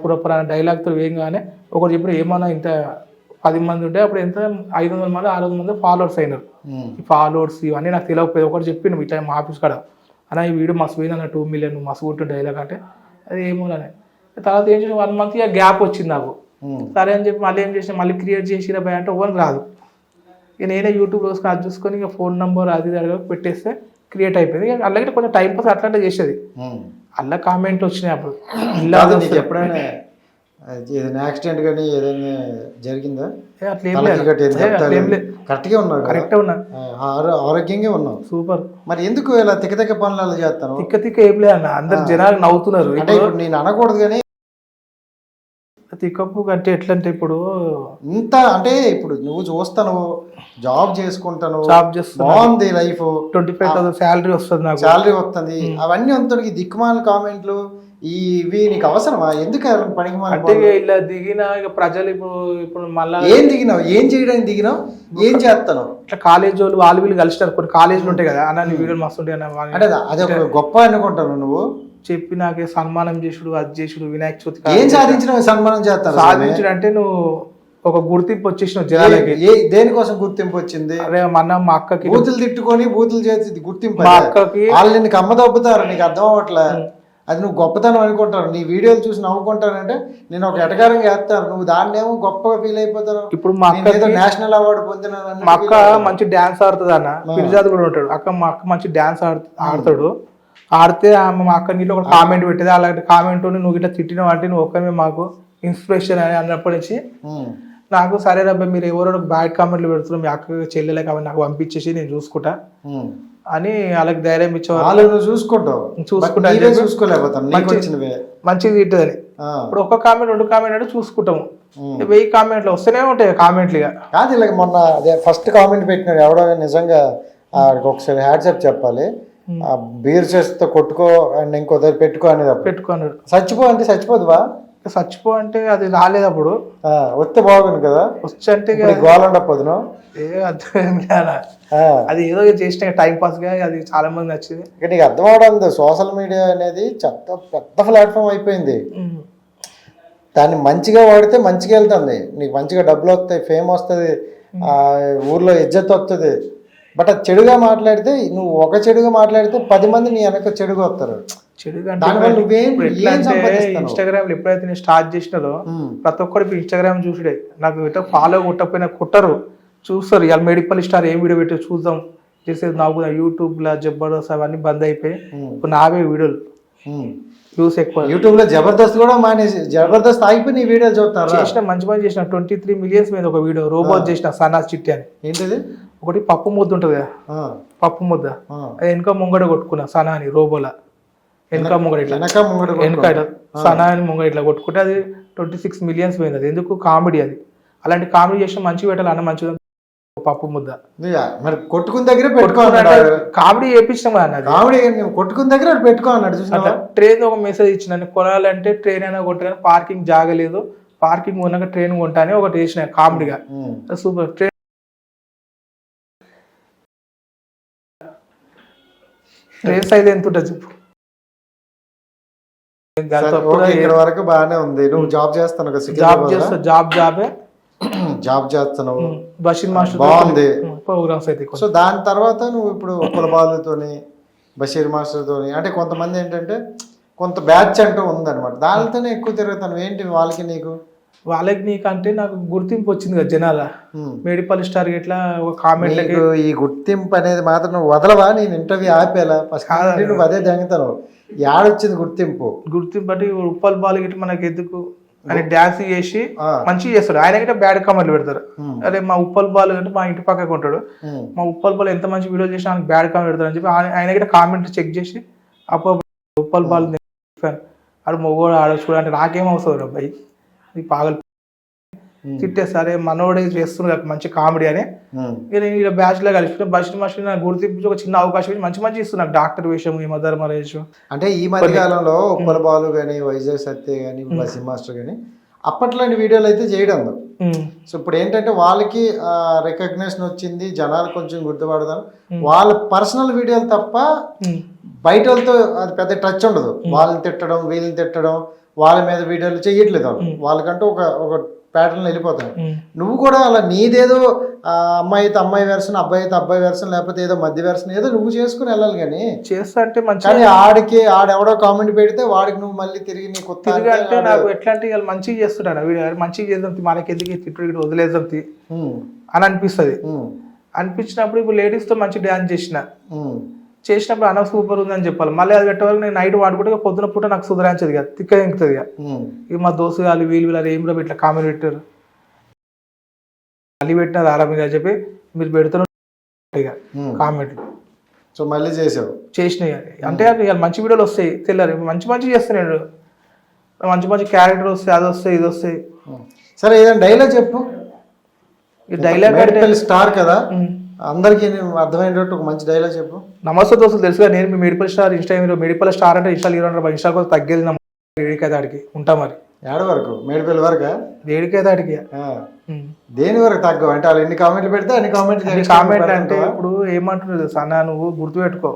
పురపర అనే డైలాగ్తో వేయగానే ఒకటి చెప్పిన ఏమన్నా ఇంత 10 మంది ఉంటే అప్పుడు ఎంత 500 మంది 600 మంది ఫాలోవర్స్ అయినారు. ఈ ఫాలోవర్స్ ఇవన్నీ నాకు తెలియకపోయేది. ఒకటి చెప్పిండు ఇట్లా మా ఆఫీస్ కాడ, అన్న ఈ వీడియో మస్తు పోయింది అన్న 2 మిలియన్ మస్తు కొట్టిన డైలాగ్ అంటే అది ఏమోనే. తర్వాత ఏం చేసిన 1 మంత్ ఇక గ్యాప్ వచ్చింది నాకు. సరే అని చెప్పి మళ్ళీ ఏం చేసిన, మళ్ళీ క్రియేట్ చేసిరా భయ అంటే ఓన్ రాదు. ఇక నేనే యూట్యూబ్ రోజు అది చూసుకొని ఇక ఫోన్ నెంబర్ అది పెట్టేస్తే క్రియేట్ అయిపోయింది. ఇక అలాగే కొంచెం టైం పాస్ అట్లాంటి చేసేది. అలా కామెంట్లు వచ్చినాయి అప్పుడు. ఎప్పుడైనా ఏదైనా యాక్సిడెంట్ కానీ ఏదైనా జరిగిందా? కరెక్ట్గా ఉన్నావు, కరెక్టే ఉన్నా, ఆరోగ్యంగా ఉన్నావు, సూపర్. మరి ఎందుకు ఇలా తిక్క పనులు అలా చేస్తాను? తిక్క ఏం లేదన్న, అందరు జనాలు నవ్వుతున్నారు. అంటే ఇప్పుడు నేను అనకూడదు కానీ తిక్కప్పు అంటే ఎట్లా అంటే ఇప్పుడు ఇంత అంటే ఇప్పుడు నువ్వు చూస్తాను, జాబ్ చేసుకుంటాను, చేస్తాను, బాగుంది లైఫ్, 25,000 శాలరీ వస్తుంది, నాకు శాలరీ వస్తుంది, అవన్నీ అంతటికి దిక్కుమాల కామెంట్లు ఇవి నీకు అవసరమా? ఎందుకు పనికి అంటే ఇలా దిగిన ఇక ప్రజలు ఇప్పుడు మళ్ళీ ఏం దిగినావు, ఏం చేయడానికి దిగినావు, ఏం చేస్తాను? ఇట్లా కాలేజ్ వాళ్ళు వాళ్ళు వీళ్ళు కలిసినారు. కొన్ని కాలేజీలు ఉంటాయి కదా అన్న, నీ వీడియోలు మస్తు ఉంటాయి అన్న అంటే అది ఒక గొప్ప అనుకుంటాను. నువ్వు చెప్పి నాకే సన్మానం చేసుడు, అది చేసుడు, వినాయక చవితి ఏం సాధించినావు? సన్మానం చేస్తారు. సాధించడం అంటే నువ్వు ఒక గుర్తింపు వచ్చేసినావు జనాలకి. దేనికోసం గుర్తింపు వచ్చింది? అరే మన మా అక్కకి బూతులు తిట్టుకొని బూతులు చేసి గుర్తింపు. మా అక్కకి వాళ్ళు నీకు అమ్మ దొబ్బుతారు, నీకు అర్థం అవ్వట్లే. అది నువ్వు గొప్పతనం అనుకుంటారు. నీ వీడియోలు చూసి నవ్వుకుంటానంటే నేను ఒక ఎటకారంగా వేస్తాను, నువ్వు దాన్ని ఏమో గొప్పగా ఫీల్ అయిపోతారు. ఇప్పుడు మా అక్క నేషనల్ అవార్డు పొందిన మా అక్క మంచి డాన్స్ ఆడుతుంది అన్న, పిలిజాతి కూడా ఉంటాడు. మా అక్క మంచి డాన్స్ ఆడతాడు. ఆడితే మా అక్క నీళ్ళు ఒక కామెంట్ పెట్టేది. అలాంటి కామెంట్ నువ్వు ఇట్లా తిట్టినావు అంటే నువ్వు ఒక్కమే మాకు ఇన్స్పిరేషన్ అని అన్నప్పటి నుంచి నాకు సరే రబ్బా మీరు ఎవరో బ్యాడ్ కామెంట్లు పెడుతున్నారు, మీ అక్క చెల్లెలే కాబట్టి నాకు పంపించేసి నేను చూసుకుంటా అని వాళ్ళకి ధైర్యం ఇచ్చేవాళ్ళు. మంచిగా తిట్టదని. ఇప్పుడు ఒక్క కామెంట్ 2 కామెంట్ అంటే చూసుకుంటాము, 1000 కామెంట్లు వస్తూనే ఉంటాయి కామెంట్లు. ఇక కాదు ఇలా మొన్న అదే ఫస్ట్ కామెంట్ పెట్టినాడు ఎవడో, నిజంగా ఒకసారి హ్యాట్సాప్ చెప్పాలి. బీర్ చేస్తే కొట్టుకో అండ్ ఇంకో దగ్గర పెట్టుకో అనేది పెట్టుకున్నాడు. చచ్చిపో అంటే చచ్చిపోదువా? చచ్చిపో అంటే అది రాలేదు అప్పుడు, వస్తే బాగుంది కదా. వచ్చి అంటే గోలండపోదును అది ఏదో చేసిన టైం పాస్ గా అది చాలా మంది నచ్చింది. ఇక నీకు అర్థం అవడం సోషల్ మీడియా అనేది పెద్ద ప్లాట్ఫామ్ అయిపోయింది. దాన్ని మంచిగా వాడితే మంచిగా వెళ్తుంది, నీకు మంచిగా డబ్బులు వస్తాయి, ఫేమ్ వస్తుంది, ఊర్లో ఇజ్జత్ వస్తుంది. బట్ అది చెడుగా మాట్లాడితే, నువ్వు ఒక చెడుగా మాట్లాడితే 10 మంది నీ వెనక చెడుగా వస్తారు. చెడుగా ఇన్స్టాగ్రామ్ ఎప్పుడైతే నేను స్టార్ట్ చేసినారో ప్రతి ఒక్కరు ఇప్పుడు ఇన్స్టాగ్రామ్ చూసుడే. నాకు ఇట్లా ఫాలో కొట్టకపోయినా కుట్టరు, చూస్తారు. ఇవాళ మెడికల్ స్టార్ ఏం వీడియో పెట్టి చూద్దాం చేసేది. నాకు యూట్యూబ్ లో జబర్దస్త్ అవన్నీ బంద్ అయిపోయి ఇప్పుడు నావే వీడియోలు వ్యూస్ ఎక్కువ. యూట్యూబ్ లో జబర్దస్త్ కూడా మానేసి, జబర్దస్త్ ఆగిపోయి నీ వీడియోలు చూస్తారు. చేసిన మంచి పని చేసిన 23 మిలియన్స్ మీద ఒక వీడియో రోబోట్ చేసిన సన్నా చిట్టి అని. ఏంటిది? ఒకటి పప్పు ముద్ద ఉంటుంది కదా, పప్పు ముద్ద అది వెనక ముంగడ కొట్టుకున్నా సనా అని రోబోలా. వెనక ముంగడ ఇట్లా వెనక సనా అని ముంగడ ఇట్లా కొట్టుకుంటే అది 26 మిలియన్స్ పోయింది. అది ఎందుకు కామెడీ. అది అలాంటి కామెడీ చేసిన మంచి పెట్టాలి అన్న, మంచిగా పప్పు ముద్ద మరి కొట్టుకున్న దగ్గర పెట్టుకోవాలి. కామెడీ చేయించినాం కదా, కామెడీ కొట్టుకున్న దగ్గర పెట్టుకో అన్నాడు. ట్రైన్ ఒక మెసేజ్ ఇచ్చిన, కొనాలంటే ట్రైన్ అయినా కొంటాను, పార్కింగ్ జాగలేదు, పార్కింగ్ ఉన్నాక ట్రైన్ కొంటానే ఒకటి వేసిన కామెడీగా. సూపర్. ట్రైన్ సైజ్ ఎంత ఉంటుంది చెప్పు? వరకు బాగానే ఉంది. నువ్వు జాబ్ చేస్తాను, జాబ్ చేస్తున్నావు, బషీర్ మాస్టర్ బాగుంది ప్రోగ్రామ్స్ అయితే. సో దాని తర్వాత నువ్వు ఇప్పుడు కులబాలుతోని బషీర్ మాస్టర్ తోని అంటే కొంతమంది ఏంటంటే కొంత బ్యాచ్ అంటూ ఉందన్నమాట, దానితోనే ఎక్కువ తిరుగుతాను. ఏంటి వాళ్ళకి నీకు నీకంటే నాకు గుర్తింపు వచ్చింది కదా జనాల. మేడిపల్లి స్టార్ ఇట్లా ఒక కామెంట్, ఈ గుర్తింపు అనేది మాత్రం నువ్వు వదలవా? నేను ఇంటర్వ్యూ ఆపేలా ఫస్ట్ నువ్వు అదే జంగుతాను. యాడొచ్చింది గుర్తింపు బట్టి ఉప్పల్ బాల్ గిట్ట మనకి ఎందుకు అని డాన్స్ చేసి మంచిగా చేస్తాడు. ఆయన గిట్ట బ్యాడ్ కామెంట్లు పెడతారు. అరే మా ఉప్పల్ బాల్ అంటే మా ఇంటి పక్కకు ఉంటాడు, మా ఉప్పల్ బాల్ ఎంత మంచి వీడియో చేసి ఆయనకి బ్యాడ్ కామెంట్ పెడతారు అని చెప్పి ఆయన గిట్ట కామెంట్ చెక్ చేసి అప్పుడు ఉప్పల్ బాల్ ఆడు మొగోడు ఆడ చూడంటే నాకేం అవసరం అబ్బాయి, పాగలు తిట్టేసరే మనోడే చేస్తున్నారు మంచి కామెడీ అని ఇక నేను ఇలా బ్యాచ్ లో కలిసి బస్ మస్ట్ నాకు గుర్తింపు ఒక చిన్న అవకాశం ఇచ్చి మంచి మంచి ఇస్తున్నారు డాక్టర్ వేషం యమధర్మరాజు అంటే ఈ మధ్య కాలంలో ఉప్పల బాలు కానీ వైజాగ్ సత్య కానీ బసి మాస్టర్ కానీ అప్పట్లాంటి వీడియోలు అయితే చేయడం సో ఇప్పుడు ఏంటంటే వాళ్ళకి రికగ్నేషన్ వచ్చింది, జనాలు కొంచెం గుర్తుపడదాం, వాళ్ళ పర్సనల్ వీడియోలు తప్ప బయట వాళ్ళతో అది పెద్ద టచ్ ఉండదు. వాళ్ళని తిట్టడం, వీళ్ళని తిట్టడం, వాళ్ళ మీద వీడియోలు చేయట్లేదు వాళ్ళు. వాళ్ళకంటూ ఒక ప్యాటర్న్ వెళ్ళిపోతాయి. నువ్వు కూడా అలా నీదేదో అమ్మాయి అయితే అమ్మాయి వెర్షన్, అబ్బాయి అయితే అబ్బాయి వెర్షన్, లేకపోతే ఏదో మధ్య వెర్షన్ ఏదో నువ్వు చేసుకుని వెళ్ళాలి. కానీ చేస్తా అంటే మంచి కానీ ఆడెవడో కామెంట్ పెడితే వాడికి నువ్వు మళ్ళీ తిరిగి నీ కొత్త అంటే నాకు ఎట్లా అంటే వాళ్ళు మంచిగా చేస్తున్నాడు వీడియో, మంచిగా చేద్దాం మనకి ఎందుకు తిట్టు వదిలేద్దాం అని అనిపిస్తుంది. అనిపించినప్పుడు ఇప్పుడు లేడీస్ తో మంచి డ్యాన్స్ చేసినప్పుడు అన్న సూపర్ ఉందని చెప్పాలి. మళ్ళీ అది పెట్టేవరకు నేను నైట్ వాడుకుంటే పొద్దున పూట నాకు సుధరాంచదు కదా, తిక్క ఎంకుతుంది కదా. ఇక మా దోస్తు వాళ్ళు వీళ్ళు ఏం ఇట్లా కామెంట్ పెట్టారు, మళ్ళీ పెట్టినది ఆరామిగా చెప్పి మీరు పెడుతున్న కామెంట్లు. సో మళ్ళీ చేసినాయి అంటే ఇక మంచి వీడియోలు వస్తాయి, తెల్లారు మంచి మంచి చేస్తున్నాడు, మంచి మంచి క్యారెక్టర్ వస్తాయి, అది వస్తాయి ఇది వస్తాయి. సరే ఏదైనా డైలాగ్ చెప్పు. ఈ డైలాగ్ అంటే స్టార్ కదా, అందరికి అర్థమైనట్టు ఒక మంచి డైలాగ్ చెప్పు. నమస్తే దోస్తులు తెలుసుగా, నేను మీ medical star Instagram medical star అంటే ఇన్స్టాల్ హీరో ఇన్స్టా కోసం తగ్గేది ఏడికైతే ఆడికి ఉంటా మరి. ఏడ వరకు మేడిపల్లి వరకా? ఏడికైతే ఆడికి దేని వరకు తగ్గవు అంటే వాళ్ళు ఎన్ని కామెంట్లు పెడితే అన్ని కామెంట్ అంటే ఇప్పుడు ఏమంటున్నారు తెలుసా అన్న, నువ్వు గుర్తుపెట్టుకో,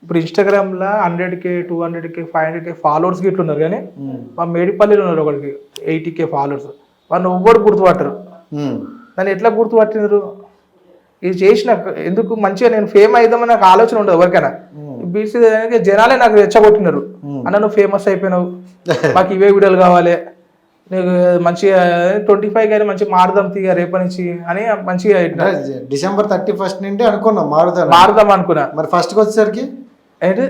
ఇప్పుడు ఇన్స్టాగ్రామ్ లో 100K 200K 500K ఫాలోవర్స్ గిట్లు ఉన్నారు, కానీ మా మేడిపల్లిలో ఉన్నారు ఒకరికి 80K ఫాలోవర్స్. వాళ్ళు ఎవ్వరు గుర్తుపట్టరు. దాన్ని ఎట్లా గుర్తుపట్టినారు? ఇది చేసిన ఎందుకు మంచిగా నేను ఫేమ్ అయిద్దామని నాకు ఆలోచన ఉండదు ఎవరికైనా. బీసీ జనాలే నాకు రెచ్చగొట్టినారు, అన్న నువ్వు ఫేమస్ అయిపోయినావు, మాకు ఇవే వీడియోలు కావాలి, నీకు మంచిగా 25 కానీ మంచిగా మారుదాం తీగ రేపటి నుంచి అని మంచిగా December 31 నుండి అనుకున్నాం మారుదాం అనుకున్నా. మరి ఫస్ట్కి వచ్చేసరికి ఏంటి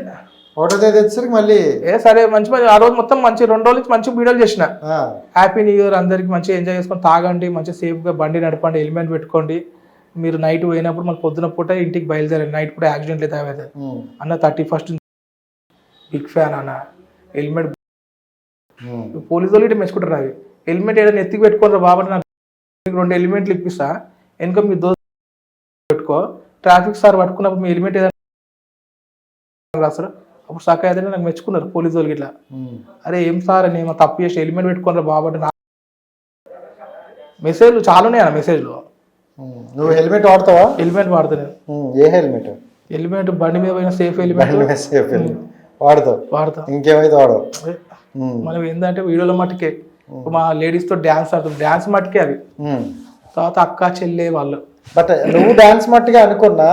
1వ తేదీ వచ్చేసరికి మళ్ళీ సరే మంచి ఆ రోజు మొత్తం మంచి 2 రోజుల నుంచి మంచి వీడియోలు చేసిన. హ్యాపీ న్యూ ఇయర్, అందరికి మంచిగా ఎంజాయ్ చేసుకొని తాగండి, మంచిగా సేఫ్గా బండి నడపండి, హెల్మెట్ పెట్టుకోండి, మీరు నైట్ పోయినప్పుడు మళ్ళీ పొద్దున పూట ఇంటికి బయలుదేరండి, నైట్ పూట యాక్సిడెంట్లు అయితే అవుతాయి అన్న. 31st బిగ్ ఫ్యాన్ అన్న. హెల్మెట్ పోలీసు వాళ్ళు ఇటు మెచ్చుకుంటారు. అవి హెల్మెట్ ఏదైనా ఎత్తికి పెట్టుకోరా బాబా, నాకు 2 హెల్మెట్లు ఇప్పిస్తా, వెనుక మీ దోస్తు పెట్టుకో, ట్రాఫిక్ సార్ పట్టుకున్నప్పుడు మీ హెల్మెట్ ఏదైనా రాస్తారు, అప్పుడు సక్క అయితే నాకు మెచ్చుకున్నారు పోలీసు వాళ్ళకి. ఇట్లా అరే ఏం సార్ అని ఏమో తప్పు చేసి హెల్మెట్ పెట్టుకోరా బాబా. మెసేజ్లు చాలా ఉన్నాయి అన్న. మెసేజ్లో నువ్వు హెల్మెట్ వాడతావా? హెల్మెట్ వాడతాను. A helmet? హెల్మెట్ బండి మీద పోయిన సేఫ్ హెల్మెట్ వాడతా. ఇంకేమైతే వాడవు. మనం ఏంటంటే వీడియోలో మట్టుకే మా లేడీస్ తో డాన్స్ ఆడుతాం, డాన్స్ మట్టుకే అవి. తర్వాత అక్క చెల్లె వాళ్ళు. బట్ నువ్వు డాన్స్ మట్టుగా అనుకున్నా,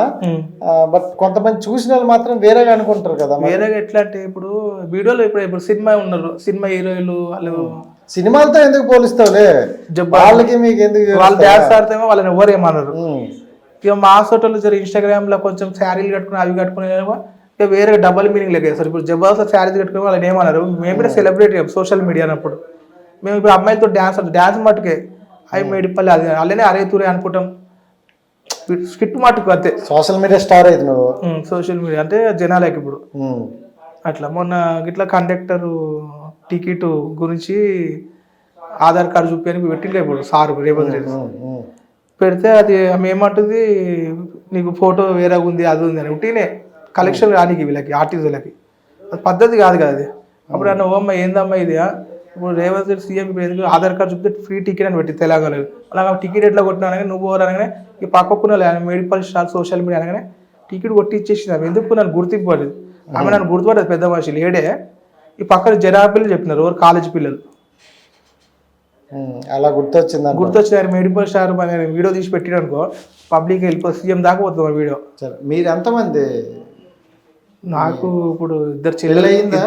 బట్ కొంతమంది చూసిన వాళ్ళు మాత్రం వేరేగా అనుకుంటారు కదా. వేరేగా ఎట్లా అంటే ఇప్పుడు వీడియోలో ఇప్పుడు సినిమా ఉన్నారు, సినిమా హీరోయిన్లు వాళ్ళు సినిమాలతో ఎందుకు పోలిస్తావులే, వాళ్ళకి మీకు ఎందుకు? వాళ్ళు డాన్స్ ఆడితేమో వాళ్ళని ఎవరు ఏమన్నారు. ఇక మా హాస్పిటల్లో జర ఇన్స్టాగ్రామ్ లో కొంచెం శారీలు కట్టుకుని అవి కట్టుకునే ఇక వేరే డబల్ మీనింగ్ లెక్క సార్. ఇప్పుడు జబర్దస్త్ శారీస్ కట్టుకుని వాళ్ళని ఏమన్నారు, మేము కూడా సెలబ్రేట్ సోషల్ మీడియా అన్నప్పుడు. మేము ఇప్పుడు అమ్మాయిలతో డాన్స్ మట్టుకే అవి మేడిపల్లి అది అలానే అరే తూరే అనుకుంటాం, స్కిట్ మట్టుకు అంతే. సోషల్ మీడియా స్టార్ అయితే నువ్వు. సోషల్ మీడియా అంటే జనాలకి ఇప్పుడు అట్లా. మొన్న ఇట్లా కండక్టర్ టికెట్ గురించి ఆధార్ కార్డు చూపి అని పెట్టిండే ఇప్పుడు సార్ రేవంత్ రెడ్డి పెడితే, అది ఆమె ఏమంటుంది, నీకు ఫోటో వేరే ఉంది అది ఉంది అని ఉట్టినే కలెక్షన్ కానీ వీళ్ళకి ఆర్టిస్టులకి అది పద్ధతి కాదు కదా అది. అప్పుడు అన్న ఓమ్మ ఏందమ్మా ఇది, ఇప్పుడు రేవంత్ రెడ్డి సీఎం ఇప్పుడు ఎందుకు ఆధార్ కార్డు చూపితే ఫ్రీ టికెట్ అని పెట్టి తెలంగాణలో. అలాగే టికెట్ ఎట్లా కొట్టినా అనగానే నువ్వు అనగానే ఈ పక్కకున్న మేడిపల్లి స్టార్ సోషల్ మీడియా అనగానే టికెట్ కొట్టి ఇచ్చేసింది. ఆమె ఎందుకు నన్ను గుర్తింపలేదు, ఆమె నన్ను గుర్తుపడదు పెద్ద మనిషి లేడే. ఈ పక్కన జనాపిల్లలు చెప్పినారు ఎవరు కాలేజ్ పిల్లలు, అలా గుర్తొచ్చింది. మేడిపల్లి స్టార్ వీడియో తీసి పెట్టాడు అనుకో, పబ్లిక్ వెళ్ళిపో సీఎం దాకా పోతుంది వీడియో. మీరు ఎంతమంది? నాకు ఇప్పుడు 2 చెల్లెలు అయిందా?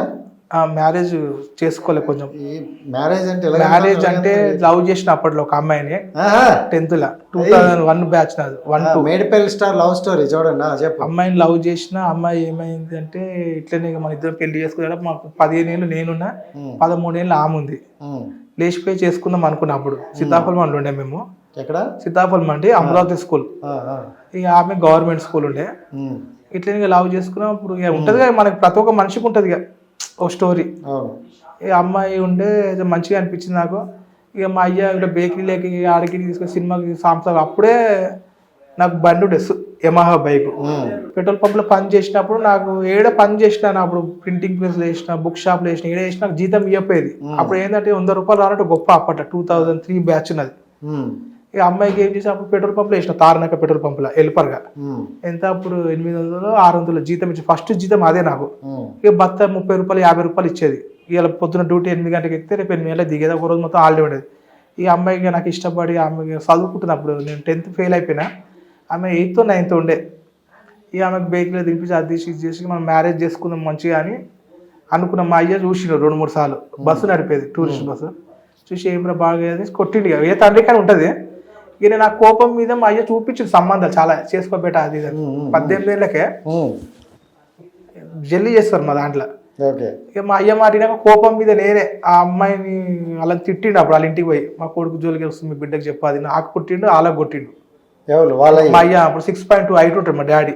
మ్యారేజ్ చేసుకోలే. కొంచెం మ్యారేజ్ అంటే లవ్ చేసిన అప్పట్లో ఒక అమ్మాయిని 10th లో 2001 బ్యాచ్ నాది 1-2 మేడిపల్లి స్టార్ లవ్ స్టోరీ చూడండి. అమ్మాయిని లవ్ చేసిన అమ్మాయి ఏమైంది అంటే ఇట్లనే మన ఇద్దరు పెళ్లి చేసుకున్నా, మాకు 15 ఏళ్ళు నేనున్నా, 13 ఏళ్ళు ఆమె ఉంది. లేచిపోయి చేసుకుందాం అనుకున్నా. అప్పుడు సీతాఫలం మండి ఉండే మేము. ఎక్కడ? సీతాఫలం మండి అమరావతి స్కూల్. ఇక ఆమె గవర్నమెంట్ స్కూల్ ఉండే. ఇట్లా లవ్ చేసుకున్నాం. ఇప్పుడు ఇక ఉంటది కదా మనకి, ప్రతి ఒక్క మనిషికి ఉంటది ఇక ఓ స్టోరీ. ఈ అమ్మాయి ఉండే మంచిగా అనిపించింది నాకు. ఇక మా అయ్య ఇట్లా బేకరీలోకి ఆడికి తీసుకొని సినిమాకి సాంసంగ్ అప్పుడే నాకు బండి ఉండే యమహా బైక్. పెట్రోల్ పంప్లో పని చేసినప్పుడు నాకు ఏడ పని చేసినా అప్పుడు ప్రింటింగ్ ప్రెస్లో వేసిన, బుక్ షాప్లో వేసిన, ఏడ వేసిన నాకు జీతం ఇవ్వపోయేది. అప్పుడు ఏంటంటే 100 రూపాయలు రానంటే గొప్ప అప్పట 2003 బ్యాచ్ ఉన్నది. ఇక అమ్మాయికి ఏం చేసి అప్పుడు పెట్రోల్ పంప్లో వేసిన, తారనాక పెట్రోల్ పంప్లో హెల్పర్గా. ఎంత అప్పుడు 800 600 జీతం ఇచ్చి ఫస్ట్ జీతం అదే నాకు. ఇక భర్త 30 రూపాయలు 50 రూపాయలు ఇచ్చేది. ఇవాళ పొద్దున డ్యూటీ 8 గంటలకు ఎక్కితే రేపు 8 గంటలకు దిగేది. ఒక రోజు మొత్తం హాలిడే ఉండేది. ఈ అమ్మాయికి నాకు ఇష్టపడి ఆమెకి చదువుకుంటున్నప్పుడు నేను 10th ఫెయిల్ అయిపోయినా, ఆమె 8th 9th ఉండే. ఇక ఆమెకు బేకరీలో దింపించి అది చేసి ఇది చేసి మనం మ్యారేజ్ చేసుకుందాం మంచిగా అని అనుకున్నాం. మా అయ్య చూసినాడు 2-3 సార్లు. బస్సు నడిపేది, టూరిస్ట్ బస్సు. చూసి ఏమిరా బాగా కొట్టిండు. ఇక ఏ తండ్రి కానీ ఉంటుంది. ఇక నా కోపం మీద మా అయ్య చూపించింది సంబంధాలు చాలా, చేసుకోబెట్ట అది 18 ఏళ్ళకే జల్లి చేస్తారు మా దాంట్లో. ఇక మా అయ్య మాటినాక కోపం మీద నేనే ఆ అమ్మాయిని అలా తిట్టిండు. అప్పుడు వాళ్ళ ఇంటికి పోయి మా కొడుకు జోలికి వస్తుంది మీ బిడ్డకి చెప్పాది, నాకు కొట్టిండు వాళ్ళకి కొట్టిండు. మా అయ్య అప్పుడు 6.2 హైట్ ఉంటాడు మా డాడీ.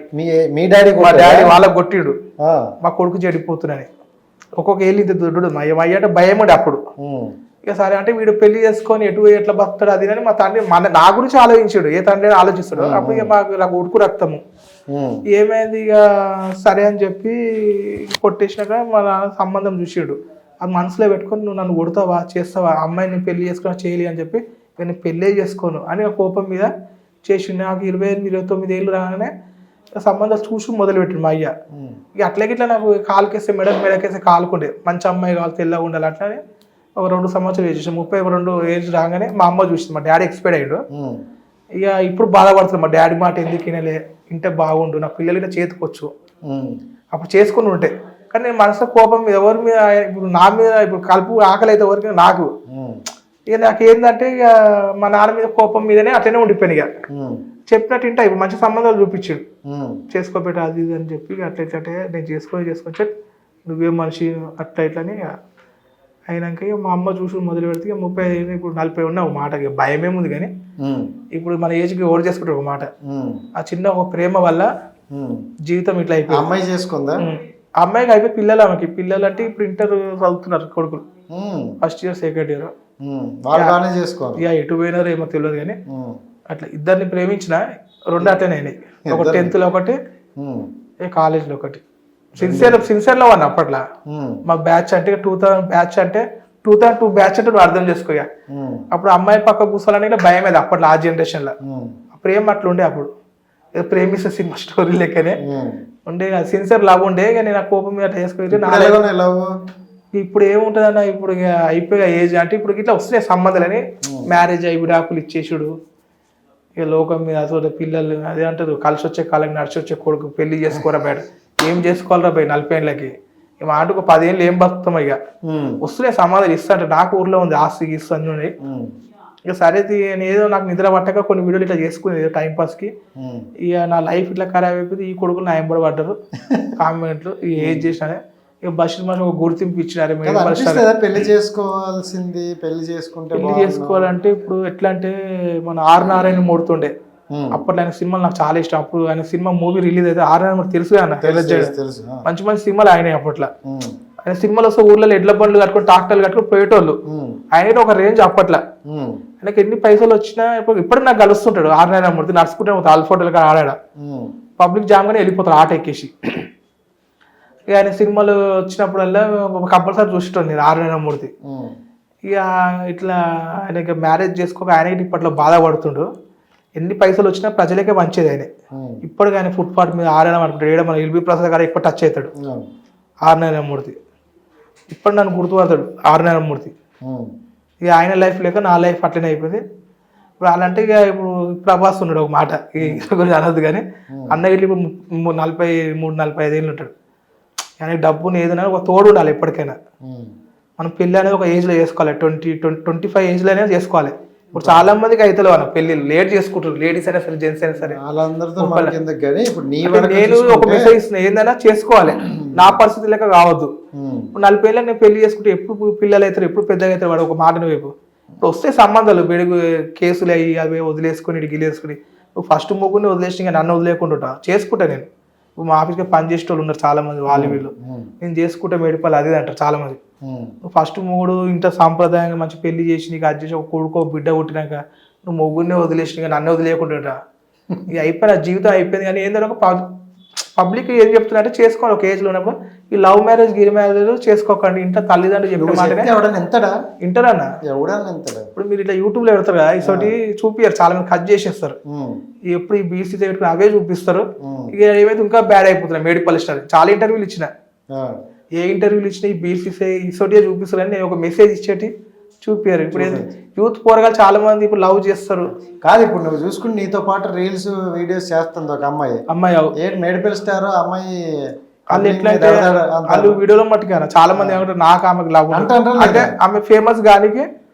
మీ డాడీ మా డాడీ వాళ్ళకి కొట్టిండు మా కొడుకు చెడిపోతున్నాని. ఒక్కొక్క ఏళ్ళు ఇంత దొడ్డు మా అయ్య అంటే భయం ఉండే అప్పుడు. ఇక సరే అంటే వీడు పెళ్లి చేసుకొని ఎట్లా బతాడు అది అని మా తండ్రి నా గురించి ఆలోచించాడు, ఏ తండ్రి ఆలోచిస్తాడు. అప్పుడు ఇక నాకు ఉడుకు రక్తము ఏమైంది. ఇక సరే అని చెప్పి కొట్టేసినాక మా నాన్న సంబంధం చూసాడు. అది మనసులో పెట్టుకొని నువ్వు నన్ను కొడతావా చేస్తావా, అమ్మాయిని పెళ్లి చేసుకుని చేయలే అని చెప్పి నేను పెళ్ళే చేసుకోను అని ఆ కోపం మీద చేసిండు. నాకు 28-29 ఏళ్ళు రాగానే సంబంధాలు చూసి మొదలుపెట్టిండు మా అయ్య. ఇక అట్లాగే ఇట్లా నాకు కాలుకేస్తే మెడకేస్తే కాలుకుండే మంచి అమ్మాయి కావాలి తెల్లగా ఉండాలి. అట్లానే ఒక 2 సంవత్సరాలు చేసి 32 ఏజ్ రాగానే మా అమ్మ చూసింది. మా డాడీ ఎక్స్పైర్ అయ్యాడు. ఇక ఇప్పుడు బాధపడుతుంది మా డాడీ మాట ఎందుకు వినలే, ఇంటే బాగుండు నా పిల్లలు ఇట్లా చేతికొచ్చు అప్పుడు చేసుకుని ఉంటే. కానీ నేను మనసులో కోపం మీద ఎవరి మీద ఇప్పుడు నా మీద ఇప్పుడు కలుపు ఆకలి అయితే ఎవరికి నాకు. ఇక నాకు ఏంటంటే ఇక మా నాన్న మీద కోపం మీదనే అట్లనే ఉండిపోయాను. ఇక చెప్పినట్టు ఇంటా ఇప్పుడు మంచి సంబంధాలు చూపించాడు, చేసుకోబెట్ట అది ఇది అని చెప్పి అట్లయితే నేను చేసుకొని నువ్వే మనిషి అట్లా ఇట్లని అయినాక ఇక మా అమ్మ చూసి మొదలు పెడితే ఇక 30 ఇప్పుడు 40 ఉన్న ఒక మాట భయమేముంది. కానీ ఇప్పుడు మన ఏజ్కి ఓడి చేసుకుంటారు ఒక మాట. ఆ చిన్న ఒక ప్రేమ వల్ల జీవితం ఇట్లా అయిపోయింది. అమ్మాయి చేసుకుందా? అమ్మాయికి అయిపోయి పిల్లలు, ఆమెకి పిల్లలు అంటే ఇప్పుడు ఇంటర్ చదువుతున్నారు కొడుకులు, ఫస్ట్ ఇయర్ సెకండ్ ఇయర్. ఇక ఎటు పోయినారో ఏమో తెలియదు. కానీ అట్లా ఇద్దరిని ప్రేమించిన 2 అటెండ్ అయినాయి. ఒక 10th లో ఒకటి, కాలేజ్లో ఒకటి. సిన్సియర్ లో వన్ అప్పట్లో మా బ్యాచ్ అంటే 2000 బ్యాచ్ అంటే 2002 బ్యాచ్ అంటే నువ్వు అర్థం చేసుకో. అప్పుడు అమ్మాయి పక్క కూర్చోాలని భయం అది అప్పట్లో, ఆ జనరేషన్ లో. ప్రేమ అట్లా ఉండే అప్పుడు. ప్రేమిస్తే సినిమా స్టోరీ లెక్కనే ఉండే, సిన్సియర్ లవ్ ఉండే. కానీ నా కోపం మీద చేసుకుంటే ఇప్పుడు ఏముంటది అన్న, ఇప్పుడు ఇక అయిపోయా ఏజ్ అంటే ఇప్పుడు ఇట్లా వస్తున్నాయి సంబంధాలని, మ్యారేజ్ అయ్యి విడాకులు ఇచ్చేసుడు. ఇక లోకం మీద అసలు పిల్లలు అదే అంటారు, కలిసి వచ్చే కాలం నడిచి వచ్చే కొడుకు పెళ్లి చేసుకోరా బయట, ఏం చేసుకోవాలరా బయట 40 ఏళ్ళకి ఇక ఆటకు 10 ఏళ్ళు ఏం బతుకుతాం. ఇక వస్తున్నాయి సమాధానం ఇస్తా అంటే నాకు ఊర్లో ఉంది ఆస్తి ఇస్తు అన్నీ. ఇక సరే ఏదో నాకు నిద్ర పట్టక కొన్ని వీడియోలు ఇట్లా చేసుకునేది టైం పాస్కి. ఇక నా లైఫ్ ఇట్లా ఖరాబ్ అయిపోయింది. ఈ కొడుకులు నా ఎంబడి పడ్డారు కామెంట్లు, ఇక ఏది చేసినా. ఇక బషీర్ మాష ఒక గుర్తింపు ఇచ్చినారు. పెళ్లి చేసుకోవాల్సింది, పెళ్లి చేసుకోవాలంటే ఇప్పుడు ఎట్లా అంటే మన ఆర్ నారాయణ మూడుతుండే అప్పట్లో ఆయన సినిమాలు నాకు చాలా ఇష్టం. అప్పుడు ఆయన సినిమా మూవీ రిలీజ్ అయితే ఆర్ నారాయణ తెలుసు మంచి మంచి సినిమాలు ఆయన అప్పట్లో. ఆయన సినిమాలు వస్తే ఊర్లలో ఎడ్ల బండ్లు కట్టుకుని ట్రాక్టర్లు కట్టుకుని పోయేటోళ్ళు. ఆయన ఒక రేంజ్ అప్పట్లో. ఆయనకి ఎన్ని పైసలు వచ్చినా ఇప్పుడు నాకు కలుస్తుంటాడు ఆర్ నారాయణ మూర్తి, నడుచుకుంటే ఆల్ఫోటోలు కానీ ఆడాడ పబ్లిక్ జామ్ గానే వెళ్ళిపోతారు ఆట ఎక్కేసి. ఇక ఆయన సినిమాలు వచ్చినప్పుడల్లా కంపల్సరీ చూసేటోండి నేను ఆర్ నారాయణ మూర్తి. ఇక ఇట్లా ఆయన మ్యారేజ్ చేసుకోక ఆయన ఇప్పట్లో బాధపడుతుండు. ఎన్ని పైసలు వచ్చినా ప్రజలకే మంచిది ఆయన. ఇప్పుడు ఆయన ఫుట్పాత్ మీద ఆడడం అనుకుంటాడు. ఏడ మన ఎల్బీ ప్రసాద్ గారు ఎక్కువ టచ్ అవుతాడు ఆర్ నారాయణ మూర్తి. ఇప్పుడు నన్ను గుర్తుపడతాడు ఆర్ నారాయణ మూర్తి. ఇక ఆయన లైఫ్ లేక నా లైఫ్ అట్లనే అయిపోయింది. ఇప్పుడు అలాంటే ఇక ఇప్పుడు ప్రభాస్ ఉన్నాడు ఒక మాట గురించి అనద్దు. కానీ అన్న ఇల్లు ఇప్పుడు 43-45 ఏళ్ళు ఉంటాడు. ఆయనకి డబ్బుని ఏదైనా ఒక తోడు ఉండాలి ఎప్పటికైనా. మనం పెళ్ళి అనేది ఒక ఏజ్లో చేసుకోవాలి, 20-25 ఏజ్లోనే చేసుకోవాలి. ఇప్పుడు చాలా మందికి అవుతలేవు అన్న పెళ్లి లేట్ చేసుకుంటారు, లేడీస్ అయినా సరే జెంట్స్ అయినా సరే. నేను ఒక మెసేజ్ ఇస్తున్నా, ఏందైనా చేసుకోవాలి, నా పరిస్థితి లెక్క కావద్దు. ఇప్పుడు 40 ఏళ్ళకి నేను పెళ్లి చేసుకుంటే ఎప్పుడు పిల్లలు అవుతారు, ఎప్పుడు పెద్దగా అవుతారు వాడు ఒక మాటను వైపు. ఇప్పుడు వస్తే సంబంధాలు బెడుగు కేసులు అయ్యి అవి వదిలేసుకుని ఇటు గిలేసుకుని ఫస్ట్ ముగ్గురిని వదిలేసి ఇంకా నన్ను వదిలేకుండా చేసుకుంటా. నేను మా ఆఫీస్కి పని చేసే వాళ్ళు ఉన్నారు చాలా మంది, వాళ్ళు వీళ్ళు నేను చేసుకుంటే మేడిపల్లి అది అంటారు చాలా మంది. ఫస్ట్ మూడు ఇంత సాంప్రదాయంగా మంచి పెళ్లి చేసి నీకు అది చేసి ఒక కొడుకో బిడ్డ పుట్టినాక నువ్వు మొగ్గునే వదిలేసి నన్ను వదిలేయకుండా ఇక అయిపోయిన జీవితం అయిపోయింది. కానీ ఏంటంటే ఒక పబ్లిక్ ఏం చెప్తున్నా చేసుకోండి ఒక ఏజ్ లో ఉన్నప్పుడు ఈ లవ్ మ్యారేజ్ గిరి మ్యారేజ్ చేసుకోకండి. ఇంట్లో తల్లిదండ్రులు చెప్పిన మాటనే ఇంటరన్నా ఇప్పుడు మీరు ఇట్లా యూట్యూబ్ లో పెడతారు కదా ఇసోటి చూపియారు చాలా మంది కట్ చేసేస్తారు. ఎప్పుడు ఈ బీసీ పెట్టుకుని అవే చూపిస్తారు. ఇక ఏమైతే ఇంకా బ్యాడ్ అయిపోతున్నాయి. మెడికల్ స్టార్ చాలా ఇంటర్వ్యూలు ఇచ్చిన ఏ ఇంటర్వ్యూలు ఇచ్చినా ఈ బీసీసీ ఇసోటిగా చూపిస్తారని నేను ఒక మెసేజ్ ఇచ్చేటి చూపియారు. ఇప్పుడు యూత్ పోరగాలు చాలా మంది ఇప్పుడు లవ్ చేస్తారు కాదు. ఇప్పుడు నువ్వు చూసుకుని నీతో పాటు రీల్స్ వీడియోస్ చేస్తుంది ఒక అమ్మాయి ఏంటి మేడిపల్ స్టార్ అమ్మాయి వాళ్ళు ఎట్లయితే వాళ్ళు వీడియోలో మట్టుగా చాలా మంది ఏమంటారు నాకు ఆమెకు లవ్ అంటే ఆమె ఫేమస్ గానికి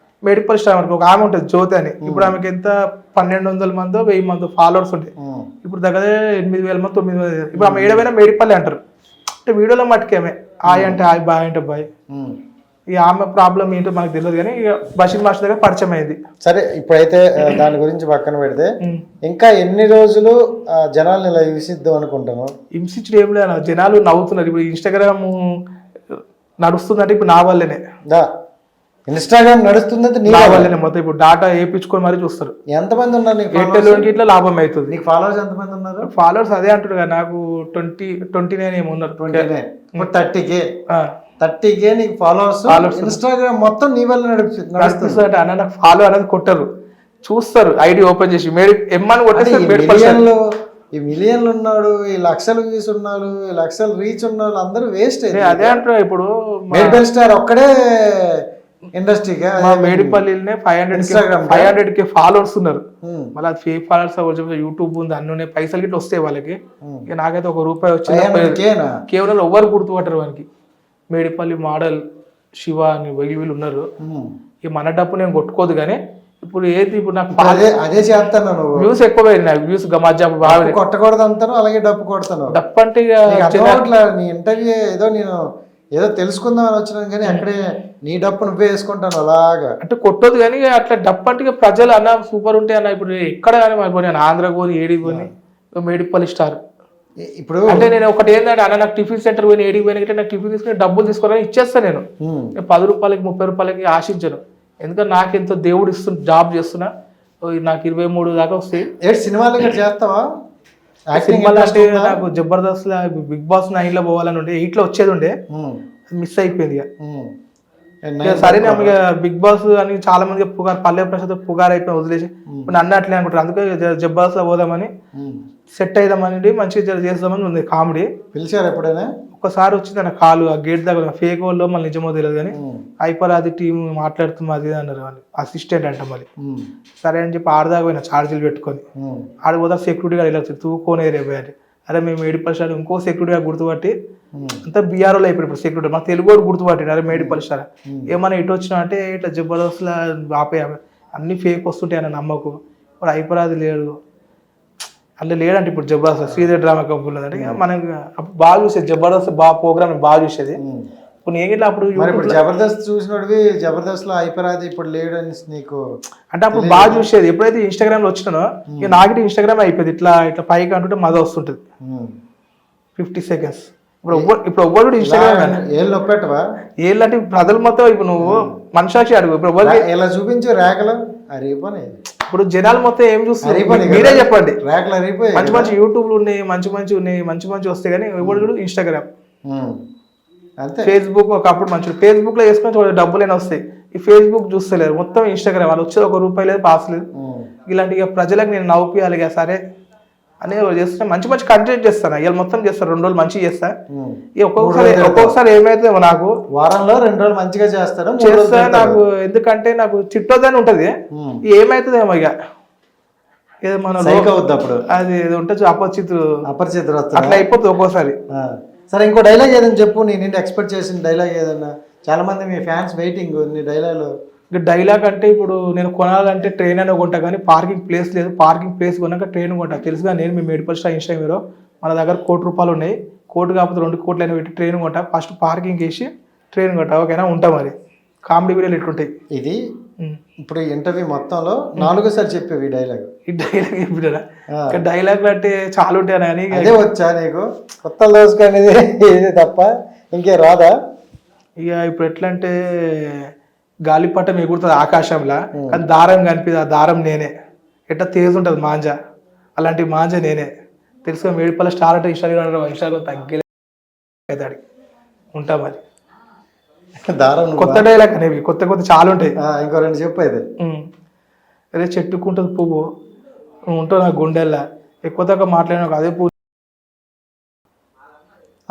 మెడికల్ స్టార్ మనకి ఒక ఆమె ఉంటుంది జ్యోతి అని. ఇప్పుడు ఆమెకి ఎంత 1200 మందో 1000 మందో ఫాలోవర్స్ ఉంటాయి. ఇప్పుడు దగ్గర 8000 మంది 9000. ఇప్పుడు ఆమె ఏడవైనా మెడిపల్లి అంటారు. అంటే వీడియోలో మట్టుకేమే ఆయ అంటే ఆయ బాయ్ అంటే బాయ్. ఇక ఆమె ప్రాబ్లం ఏంటో మనకు తెలియదు కానీ ఇక బషీర్ మాస్టర్ దగ్గర పరిచయం అయింది. సరే ఇప్పుడైతే దాని గురించి పక్కన పెడితే ఇంకా ఎన్ని రోజులు జనాలు ఇలా హింసిద్దాం అనుకుంటాను? హింసించడం ఏం లేదు, జనాలు నవ్వుతున్నారు. ఇప్పుడు ఇన్స్టాగ్రామ్ నడుస్తుందంటే ఇప్పుడు నా వల్లనే. ఇన్స్టాగ్రామ్ నడుస్తుందంటే నా వల్లనే మొత్తం. ఇప్పుడు డాటా వేయించుకొని మరి చూస్తారు. ఎంతమంది ఉన్నారు ఎయిర్టెల్ ఇట్లా లాభం అవుతుంది. నీకు ఫాలోవర్స్ ఎంతమంది ఉన్నారు? ఫాలోవర్స్ అదే అంటారు కదా నాకు 29 ఏమో ఉన్నారు. 30K నీకు ఫాలోవర్స్. ఇన్స్టాగ్రామ్ మొత్తం నీ వల్ల నడుస్తుంది. అన్న నాకు ఫాలో అనేది కొట్టరు, చూస్తారు ఐడి ఓపెన్ చేసి ఎమ్మని ఈ మిలియన్లు ఉన్నాడు, ఈ లక్షలు వ్యూస్ ఉన్నారు, ఈ లక్షలు రీచ్ ఉన్నారు, అందరూ వేస్ట్. అదే అంటారు. ఇప్పుడు మెడికల్ స్టార్ ఒక్కడే ఇండస్ట్రీగా మేడిపల్లినే 500K ఫాలోవర్స్ ఉన్నారు. మళ్ళీ అది ఫేక్ ఫాలోవర్స్ యూట్యూబ్ ఉంది అన్నీ పైసలు గిట్లా వస్తాయి వాళ్ళకి. ఇక నాకైతే ₹1 వచ్చింది కేవలం ఎవరు గుర్తుపట్టరు వానికి. మేడిపల్లి మోడల్ శివ అని వీళ్ళు ఉన్నారు. ఇక మన డప్పు నేను కొట్టుకోదు కానీ ఇప్పుడు ఏది ఇప్పుడు నాకు అదే చేస్తాను. వ్యూస్ ఎక్కువ పోయింది నాకు. వ్యూస్ మధ్య బాగా కొట్టకూడదు అంటాను, అలాగే డప్పు కొడతాను. డప్పు అంటే నీ ఇంటర్వ్యూ ఏదో తెలుసుకుందాం అని వచ్చినాను కానీ అక్కడే నీ డప్పు నువ్వే వేసుకుంటాను అలాగా. అంటే కొట్టదు కానీ అట్లా డప్పు అంటే ప్రజలు అన్న సూపర్ ఉంటాయి అన్న. ఇప్పుడు ఎక్కడ కానీ నేను ఆంధ్ర పోని ఏడి పోని మేడిపల్లి స్టార్. ఇప్పుడు అంటే నేను ఒకటి ఏంటంటే అన్న నాకు టిఫిన్ సెంటర్ పోయిన ఏడికి పోయిన నాకు టిఫిన్ తీసుకుని డబ్బులు తీసుకోవాలని ఇచ్చేస్తాను. నేను ₹10 ₹30 ఆశించను. ఎందుకంటే నాకెంతో దేవుడు జాబ్ చేస్తున్నా. నాకు 23 దాకా వస్తాయి. సినిమాలు చేస్తావా? సినిమాలు అంటే నాకు జబర్దస్త్ బిగ్ బాస్ 9 లో పోవాలని ఉండే, 8 లో వచ్చేది ఉండే, మిస్ అయిపోయింది. ఇక సరే ఇక బిగ్ బాస్ అని చాలా మంది పుగారు పల్లె ప్రసాద్ పుగారు అయిపోయి వదిలేసి నన్ను అట్లే అనుకుంటారు. అందుకే జబర్దస్త్ లో పోదామని సెట్ అయిదామని మంచిగా చేద్దామని ఉంది. కామెడీ పిలిచారు ఎప్పుడైనా? ఒక్కసారి వచ్చింది అన్న కాలు ఆ గేట్ దగ్గర ఫేక్ వాళ్ళు మళ్ళీ నిజమో తెలియదు కానీ హైపరాది టీం మాట్లాడుతుంది అది అన్నారు వాళ్ళు అసిస్టెంట్ అంట. మళ్ళీ సరే అని చెప్పి ఆడదాకా పోయినా ఛార్జీలు పెట్టుకొని ఆడిపోతా సెక్యూరిటీ గారు ఇలా తూకోనే రేపోయారు. అరే మేము మేడిపల్లి స్టార్ ఇంకో సెక్యూరిటీ గారు గుర్తుపట్టి అంతా బీఆర్ఓలో అయిపోయి ఇప్పుడు సెక్యూరిటీ మాకు తెలుగు వాడు గుర్తుపట్టాడు. అరే మేడిపల్లి స్టార్ ఏమన్నా ఇటు వచ్చినా అంటే ఇట్లా జబర్దస్త్ ఆపే అన్ని ఫేక్ వస్తుంటాయి అన్న నమ్మకు. ఇప్పుడు హైపరాది లేడు అట్లా లేడంటే ఇప్పుడు జబర్దస్త్ శ్రీదేవి డ్రామా కంపెనీ అంటే మనకి బాగా చూసేది జబర్దస్త్ బాగా ప్రోగ్రామ్ బాగా చూసేది. ఇప్పుడు నేను ఇట్లా అప్పుడు జబర్దస్త్ చూసినవి జబర్దస్త్ లో హైపరాది ఇప్పుడు లేడు అని నీకు అంటే అప్పుడు బాగా చూసేది. ఎప్పుడైతే ఇన్స్టాగ్రామ్ లో వచ్చినానో ఇక నాకైతే ఇన్స్టాగ్రామ్ అయిపోయింది. ఇట్లా ఇట్లా పైకి అంటుంటే మజా వస్తుంటది 50 seconds. ఇప్పుడు ఎవ్వరు ఇన్స్టాగ్రామ్ ఏళ్ళు అంటే ప్రజలు మొత్తం ఇప్పుడు నువ్వు మనసాక్షి అడుగు ఇప్పుడు ఇలా చూపించు రేఖలు అరిగిపోయి. ఇప్పుడు జనాలు మొత్తం ఏం చూస్తారు మీరే చెప్పండి. మంచి మంచి యూట్యూబ్లు ఉన్నాయి, మంచి మంచి వస్తాయి కానీ ఎవరు చూడు ఇన్స్టాగ్రామ్ ఫేస్బుక్. ఒకప్పుడు మంచి ఫేస్బుక్ లో వేసుకొని డబ్బులైనా వస్తాయి. ఈ ఫేస్బుక్ చూస్తలేరు మొత్తం ఇన్స్టాగ్రామ్. వాళ్ళు వచ్చేది ₹1 లేదు పాస్ లేదు. ఇలాంటి ప్రజలకు నేను నవ్వుపియాలి కదా సరే అని చేస్తున్నా. మంచి కంటెంట్ చేస్తాను. ఇవాళ మొత్తం చేస్తాను, 2 రోజులు మంచిగా చేస్తా. ఒక్కొక్కసారి ఏమైతుందేమో నాకు వారంలో 2 రోజులు మంచిగా చేస్తా నాకు. ఎందుకంటే నాకు చిట్టొద్దని ఉంటది, ఏమైతుందేమో ఇక ఏదో మన అప్పుడు అది ఉంటుంది అపరిచితులు అట్లా అయిపోతుంది ఒక్కోసారి. సరే ఇంకో డైలాగ్ ఏదైనా చెప్పు. నేను ఎక్స్పెక్ట్ చేసిన డైలాగ్ ఏదన్నా. చాలా మంది మీ ఫ్యాన్స్ వెయిటింగ్ నీ డైలాగ్. డైలాగ్ అంటే ఇప్పుడు నేను కొనాలంటే ట్రైన్ అయినా కొంటా కానీ పార్కింగ్ ప్లేస్ లేదు. పార్కింగ్ ప్లేస్ కొన్నాక ట్రైన్ కొంటా. తెలుసుగా నేను మీ మేడిపల్లి స్టార్ ఇన్స్టాగ్రామ్లో మన దగ్గర ₹1,00,00,000 ఉన్నాయి. 1,00,00,000 కాకపోతే 2 కోట్లు అయినా పెట్టి ట్రైన్ కొంటా. ఫస్ట్ పార్కింగ్ వేసి ట్రైన్ కొంటా. ఓకేనా? ఉంటా మరి. కామెడీ వీడియోలు ఎట్లుంటాయి. ఇది ఇప్పుడు ఇంటర్వ్యూ మొత్తంలో 4సారి చెప్పేవి డైలాగ్. ఈ డైలాగ్ చెప్పినా డైలాగ్లు అంటే చాలా ఉంటాయి కానీ అదే వచ్చా నీకు? కొత్త దోసుకు అనేది ఇది తప్ప ఇంకే రాదా? ఇక ఇప్పుడు ఎట్లా అంటే గాలిపటం ఎగురుతుంది ఆకాశంలో కానీ దారం కనిపిది ఆ దారం నేనే ఎట్లా తేజ్ ఉంటుంది మాంజ అలాంటి మాంజ నేనే తెలుసుగా మేడిపల్లి స్టార్ అంటే ఇన్స్టాగ్రామ్ తగ్గలేదాడికి ఉంటా మరి దారం కొత్త డైలాగ్ అనేవి కొత్త కొత్త చాలా ఉంటాయి. ఇంకో రెండు చెప్పు అయితే. అదే చెట్టుకుంటుంది పువ్వు ఉంటావు నా గుండెల్లా ఎక్కువ తక్కువ మాట్లాడినా అదే పువ్వు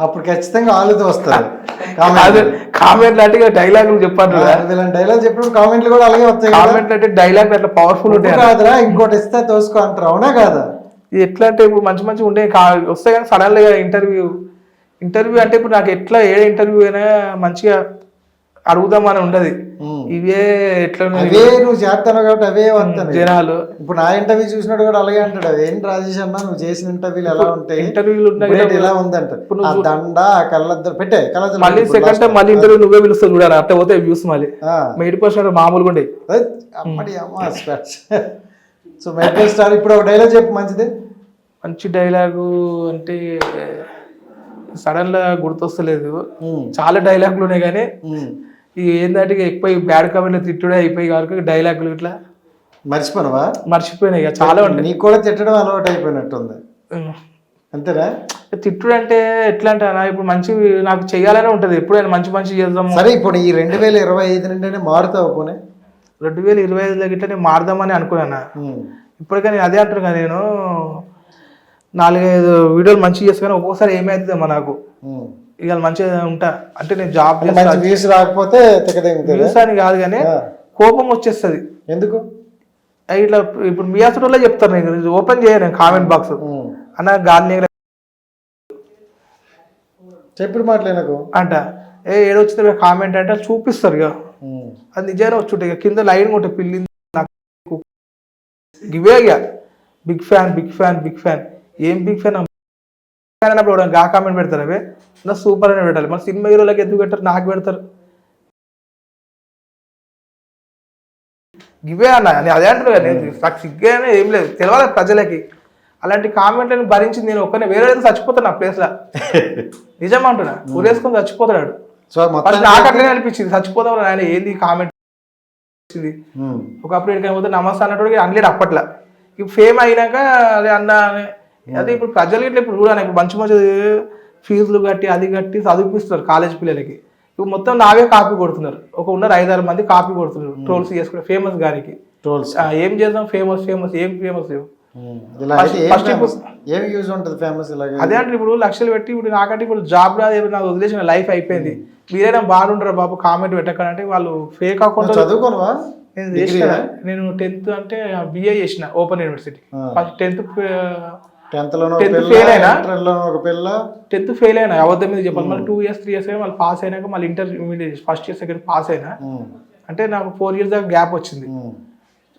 అప్పుడు ఖచ్చితంగా ఆలోచన వస్తారు కామెంట్లు అంటే డైలాగులు చెప్పాను డైలాగ్ చెప్పినప్పుడు కామెంట్లు కూడా అలాగే వస్తాయి. కామెంట్లు అంటే డైలాగ్ అట్లా పవర్ఫుల్ ఉంటాయి కాదురా ఇంకోటి ఇస్తే తోసుకో అంటారు అవునా కాదా? ఇది ఎట్లా అంటే ఇప్పుడు మంచి మంచి ఉండే వస్తాయి కానీ సడన్ గా ఇంటర్వ్యూ అంటే ఇప్పుడు నాకు ఎట్లా ఏ ఇంటర్వ్యూ అయినా మంచిగా అడుగుదామని ఉండదు. ఇవే ఎట్లా నువ్వు చేస్తాను కాబట్టి అవే వస్తాయి జనాలు. ఇప్పుడు నా ఇంటర్వ్యూ చూసినట్టు కూడా అలాగే అంటాడు ఏంటి రాజేష్ అన్న నువ్వు చేసిన ఇంటర్వ్యూలు ఎలా ఉంటాయి ఇంటర్వ్యూలు ఇలా ఉందంట దండ కళ్ళద్దరు పెట్టే కళ్ళద్దరు మళ్ళీ సెకండ్ టైం మళ్ళీ ఇంటర్వ్యూ నువ్వే పిలుస్తావు చూడాలి అట్లా పోతే వ్యూస్ మళ్ళీ 80% మామూలుగా ఉండే అమ్మడి అమ్మ సో మెడికల్ స్టార్ ఇప్పుడు ఒక డైలాగ్ చెప్పు మంచిది. మంచి డైలాగు అంటే సడన్ గా గుర్తొస్తలేదు చాలా డైలాగులు ఉన్నాయి కానీ ఈ ఏంటంటే ఎక్కువ బ్యాడ్ కామెంట్లు తిట్టుడే అయిపోయి కాబట్టి డైలాగులు ఇట్లా మర్చిపోయినాయి చాలా ఉంటాయి. నీకు కూడా తిట్టడం అలవాటు అయిపోయినట్టుంది అంతేనా? తిట్టుడు అంటే ఎట్లా అంటే ఇప్పుడు మంచి నాకు చెయ్యాలనే ఉంటది ఎప్పుడైనా మంచి మంచి చేద్దాము. సరే ఇప్పుడు ఈ 2025 నుండి మారుతావు పోనీ 2025లో గిట్లా నేను మారుదామని అనుకున్నాను. ఇప్పటికీ అదే అంటారు కదా నేను 4-5 వీడియోలు మంచిగా చేసుకుని ఒక్కొక్కసారి ఏమైతుందమ్మా నాకు ఇవాళ మంచిగా ఉంటా అంటే నేను జాబ్ వ్యూస్ రాకపోతే వ్యూస్ అని కాదు కానీ కోపం వచ్చేస్తుంది. ఎందుకు ఇట్లా ఇప్పుడు మీ అసలు చెప్తారు నేను ఓపెన్ చేయను కామెంట్ బాక్స్ అన్న గాలి చెప్పుడు మాట్లాడకు అంట ఏడొచ్చింది కామెంట్ అంటే చూపిస్తారు ఇక అది నిజంగా వచ్చుంటాయి ఇక కింద లైన్ ఉంటాయి పిల్లింది ఇవే ఇక బిగ్ ఫ్యాన్ ఏం బిగ్ ఫ్యాన్ అన్నప్పుడు గా కామెంట్ పెడతారు అవే నా సూపర్ అని పెట్టాలి మన సినిమా హీరోలకి ఎందుకు పెట్టారు నాకు పెడతారు ఇవే అన్న నేను అదే అంటారు కదా నేను నాకు సిగ్గే ఏం లేదు తెలియాలి ప్రజలకి అలాంటి కామెంట్లను భరించి నేను ఒక్కనే వేరే చచ్చిపోతాను నా ప్లేస్లో నిజం అంటున్నా ఊరేసుకొని చచ్చిపోతాడు. నాకు అట్లనే అనిపించింది చచ్చిపోతాం ఆయన ఏంది కామెంట్ ఒకప్పుడు ఎక్కడికైనా పోతే నమస్తే అన్నట్టు అనలేడు అప్పట్లో ఇప్పుడు ఫేమ్ అయినాక అదే అన్న అదే ఇప్పుడు ప్రజలు ఇట్లా ఇప్పుడు చూడాలి ఇప్పుడు మంచి మంచి ఫీజులు కట్టి అది కట్టి చదివిపిస్తారు కాలేజ్ పిల్లలకి ఇప్పుడు మొత్తం నావే కాపీ కొడుతున్నారు ఉన్నారు 5-6 మంది కాపీ కొడుతున్నారు ట్రోల్స్ చేసుకుని ఫేమస్ గారికి ఏం చేద్దాం ఫేమస్ ఏం ఫేమస్ అదే అంటే ఇప్పుడు లక్షలు పెట్టి ఇప్పుడు నాకంటే ఇప్పుడు జాబ్ రాదు నాకు వదిలేసిన లైఫ్ అయిపోయింది మీరైనా బాగుంటారా బాబు కామెంట్ పెట్టకంటే వాళ్ళు ఫేక్ అకౌంట్ చదువుకోవా నేను 10th అంటే బిఏ చేసిన open university first 10th fail అయినా అవద్దం మీద చెప్పాలి మళ్ళీ 2 years 3 years అయినా మళ్ళీ పాస్ అయినాక మళ్ళీ intermediate first year second pass అయినా అంటే నాకు 4 years దాకా గ్యాప్ వచ్చింది.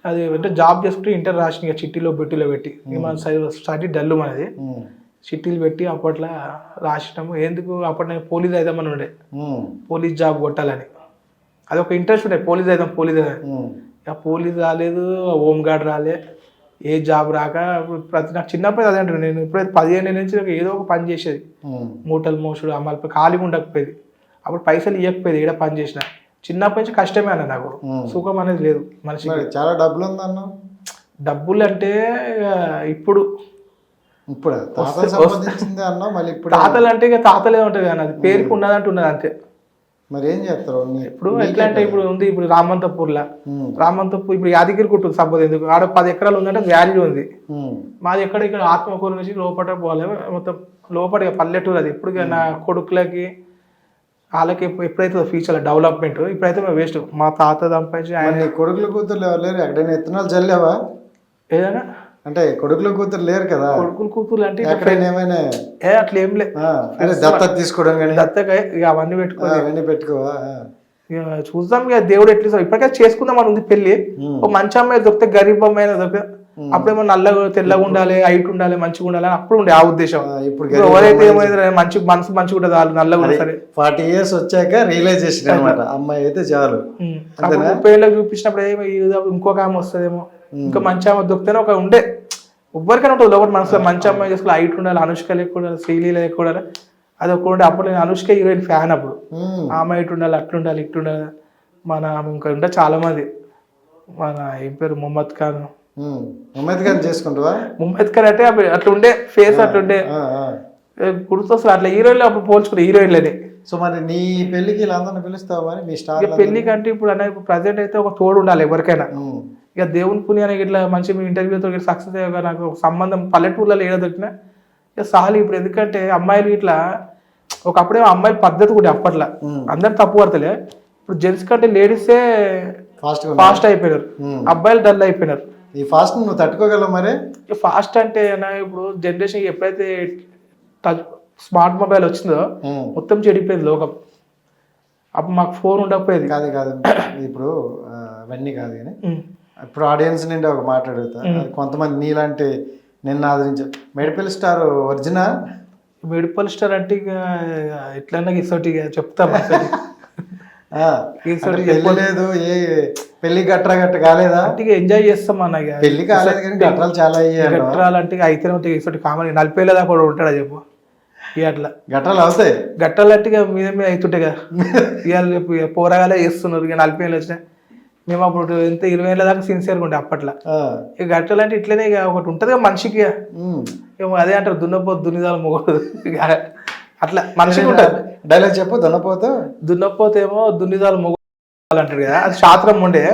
అది అంటే జాబ్ చేసుకుంటే ఇంటర్ రాసిన చిట్టీలో బెట్టిలో పెట్టి మన స్టడీ డల్లు మనది చిట్టీలు పెట్టి అప్పట్లో రాసినాము ఎందుకు అప్పట్లో నేను పోలీస్ అయిదామని ఉండే పోలీస్ జాబ్ కొట్టాలని అది ఒక ఇంట్రెస్ట్ ఉండే పోలీస్ అయిదాం ఇక పోలీస్ రాలేదు హోమ్ గార్డ్ రాలే ఏ జాబ్ రాక నాకు చిన్నప్పుడు అదే అంటారు నేను ఇప్పుడైతే 15 నుంచి ఏదో ఒక పని చేసేది మూటలు మోసుడు అమ్మాలి ఖాళీగా ఉండకపోయేది అప్పుడు పైసలు ఇవ్వకపోయేది ఏదో పని చేసిన చిన్నప్పటి నుంచి కష్టమే అన్న నాకు సుఖం అనేది లేదు మనిషికి. చాలా డబ్బులు ఉందన్న డబ్బులు అంటే ఇప్పుడు తాతలు అంటే ఇక తాతలే ఉంటుంది కానీ అది పేరుకు ఉన్నదంటే ఉన్నది అంతే. మరి ఏం చేస్తారు ఇప్పుడు ఎట్లా అంటే ఇప్పుడు ఉంది ఇప్పుడు రామంతపూర్ ఇప్పుడు యాదగిరి కుట్టు సపోజ్ ఎందుకు ఆడ 10 ఎకరాలు ఉందంటే వాల్యూ ఉంది. మాది ఇక్కడ ఆత్మకూరు నుంచి లోపల పోవాలి మొత్తం లోపల పల్లెటూరు అది ఇప్పుడు నా కొడుకులకి వాళ్ళకి ఎప్పుడైతే ఫ్యూచర్ డెవలప్మెంట్ ఇప్పుడైతే వేస్ట్ మా తాత సంపాదించి ఆయన కొడుకులు కూతురు ఎవరు లేరు ఎక్కడైనా ఎత్తనాలు చల్లేవా ఏదైనా అంటే కొడుకులు కూతురు లేరు కదా కూతురు అంటే ఏమైనా అట్లా ఏం లేదు దత్తత తీసుకోవడం కానీ ఇక అవన్నీ పెట్టుకోవా ఇక చూద్దాం ఇక దేవుడు ఎట్లా ఇప్పటికైతే చేసుకుందాం అని ఉంది పెళ్లి ఒక మంచి అమ్మాయి దొరికితే గరీబ్ అమ్మాయి దొరికితే అప్పుడేమో నల్లగా తెల్లగా ఉండాలి హైట్ ఉండాలి మంచిగా ఉండాలి అని అప్పుడు ఉండే ఆ ఉద్దేశం. ఇప్పుడు ఎవరైతే ఏమైతే మంచి మనసు మంచిగా ఉంటుంది వాళ్ళు నల్లగా సరే 40 years వచ్చాక రియలైజేషన్ అనమాట అమ్మాయి అయితే చాలు 30 ఏళ్ళకి చూపించినప్పుడు ఇంకొక ఆమె వస్తుందేమో ఇంకా మంచి ఆమె దొరికితేనే ఒక ఉండే ఎవ్వరికైనా ఉంటుంది ఒకటి మనసులో మంచి అమ్మాయి చేసుకుని హైట్ ఉండాలి అనుష్క లేకుండా శ్రీలీల లేకుండా అది ఒకటి. అప్పుడు నేను అనుష్క హీరోయిన్ ఫ్యాన్. అప్పుడు ఆమె ఇటు ఉండాలి, అట్లుండాలి, ఇట్లుండాలి. మన ఇంకా ఉంటే చాలా మంది, మన ఏం పేరు ముహమ్మద్ ఖాన్. ముహమ్మద్ ఖాన్ చేసుకుంటావా? ముహమ్మద్ ఖాన్ అంటే అట్లుండే ఫేస్, అట్లుండే గుర్తొస్తుంది. అట్లా హీరోయిన్లు అప్పుడు పోల్చుకునే హీరోయిన్లని. సో మరి నీ పెళ్లికి వీళ్ళందరిని పిలుస్తావు మరి మీ స్టార్? పెళ్లి కంటే ఇప్పుడు అన్న ఇప్పుడు ప్రజెంట్ అయితే ఒక తోడు ఉండాలి ఎవరికైనా. ఇక దేవుని పుణ్యానికి ఇట్లా మంచి మీ ఇంటర్వ్యూతో సక్సెస్ అయ్యాక నాకు ఒక సంబంధం పల్లెటూర్లలో ఏదో దొరికినా ఇక సాలి. ఇప్పుడు ఎందుకంటే అమ్మాయిలు ఇట్లా ఒకప్పుడే అమ్మాయిల పద్ధతి కూడా అప్పట్లో అందరు తప్పు పడతలే. ఇప్పుడు జెంట్స్ కంటే లేడీసే ఫాస్ట్ అయిపోయినారు, అబ్బాయిలు డల్ అయిపోయినారు. ఈ ఫాస్ట్ నువ్వు తట్టుకోగలవు మరి? ఫాస్ట్ అంటే ఇప్పుడు జనరేషన్ ఎప్పుడైతే స్మార్ట్ మొబైల్ వచ్చిందో మొత్తం చెడిపోయింది లోకం. అప్పుడు మాకు ఫోన్ ఉండకపోయేది. కాదు ఇప్పుడు అవన్నీ కాదు కానీ ఇప్పుడు ఆడియన్స్ నుండి ఒక మాట అడుగుతా. కొంతమంది నీలాంటి నిన్ను ఆదరించారు. Medipalli star original? Medipalli star అంటే ఇక ఎట్లన్నా ఇసోటి చెప్తాం. లేదు ఏ పెళ్లి గట్రా కాలేదా? అంటే ఎంజాయ్ చేస్తాం అన్న. పెళ్లి కాలేదు కానీ గట్రాలు చాలా అయ్యాయి. గట్రాలు అంటే అయితేనే ఉంటాయి. ఇసోటి కామన్ 40 ఏళ్ళ దాకా కూడా ఉంటాడా చెప్పు. ఇక అట్లా గట్రాలు అవుతాయి. గట్రాలు అంటే ఇక మీద అవుతుంటాయి కదా. ఇక పోరగాలే చేస్తున్నారు. ఇక 40 ఏళ్ళు వచ్చినాయి. మేము అప్పుడు ఎంత 20 ఏళ్ళ దాకా సిన్సియర్గా ఉండే అప్పట్లో. ఇక గట్రాలు అంటే ఇట్లనే ఇక ఒకటి ఉంటుంది కదా మనిషికి. అదే అంటారు దున్నపోతు దున్నిదాలు మొగదు. అట్లా మనిషికి ఉంటుంది. డైలాగ్ చెప్పు. దున్నపోతేమో దున్నిదాలు మొగలు అంటాడు కదా. అది శాస్త్రం ఉండే.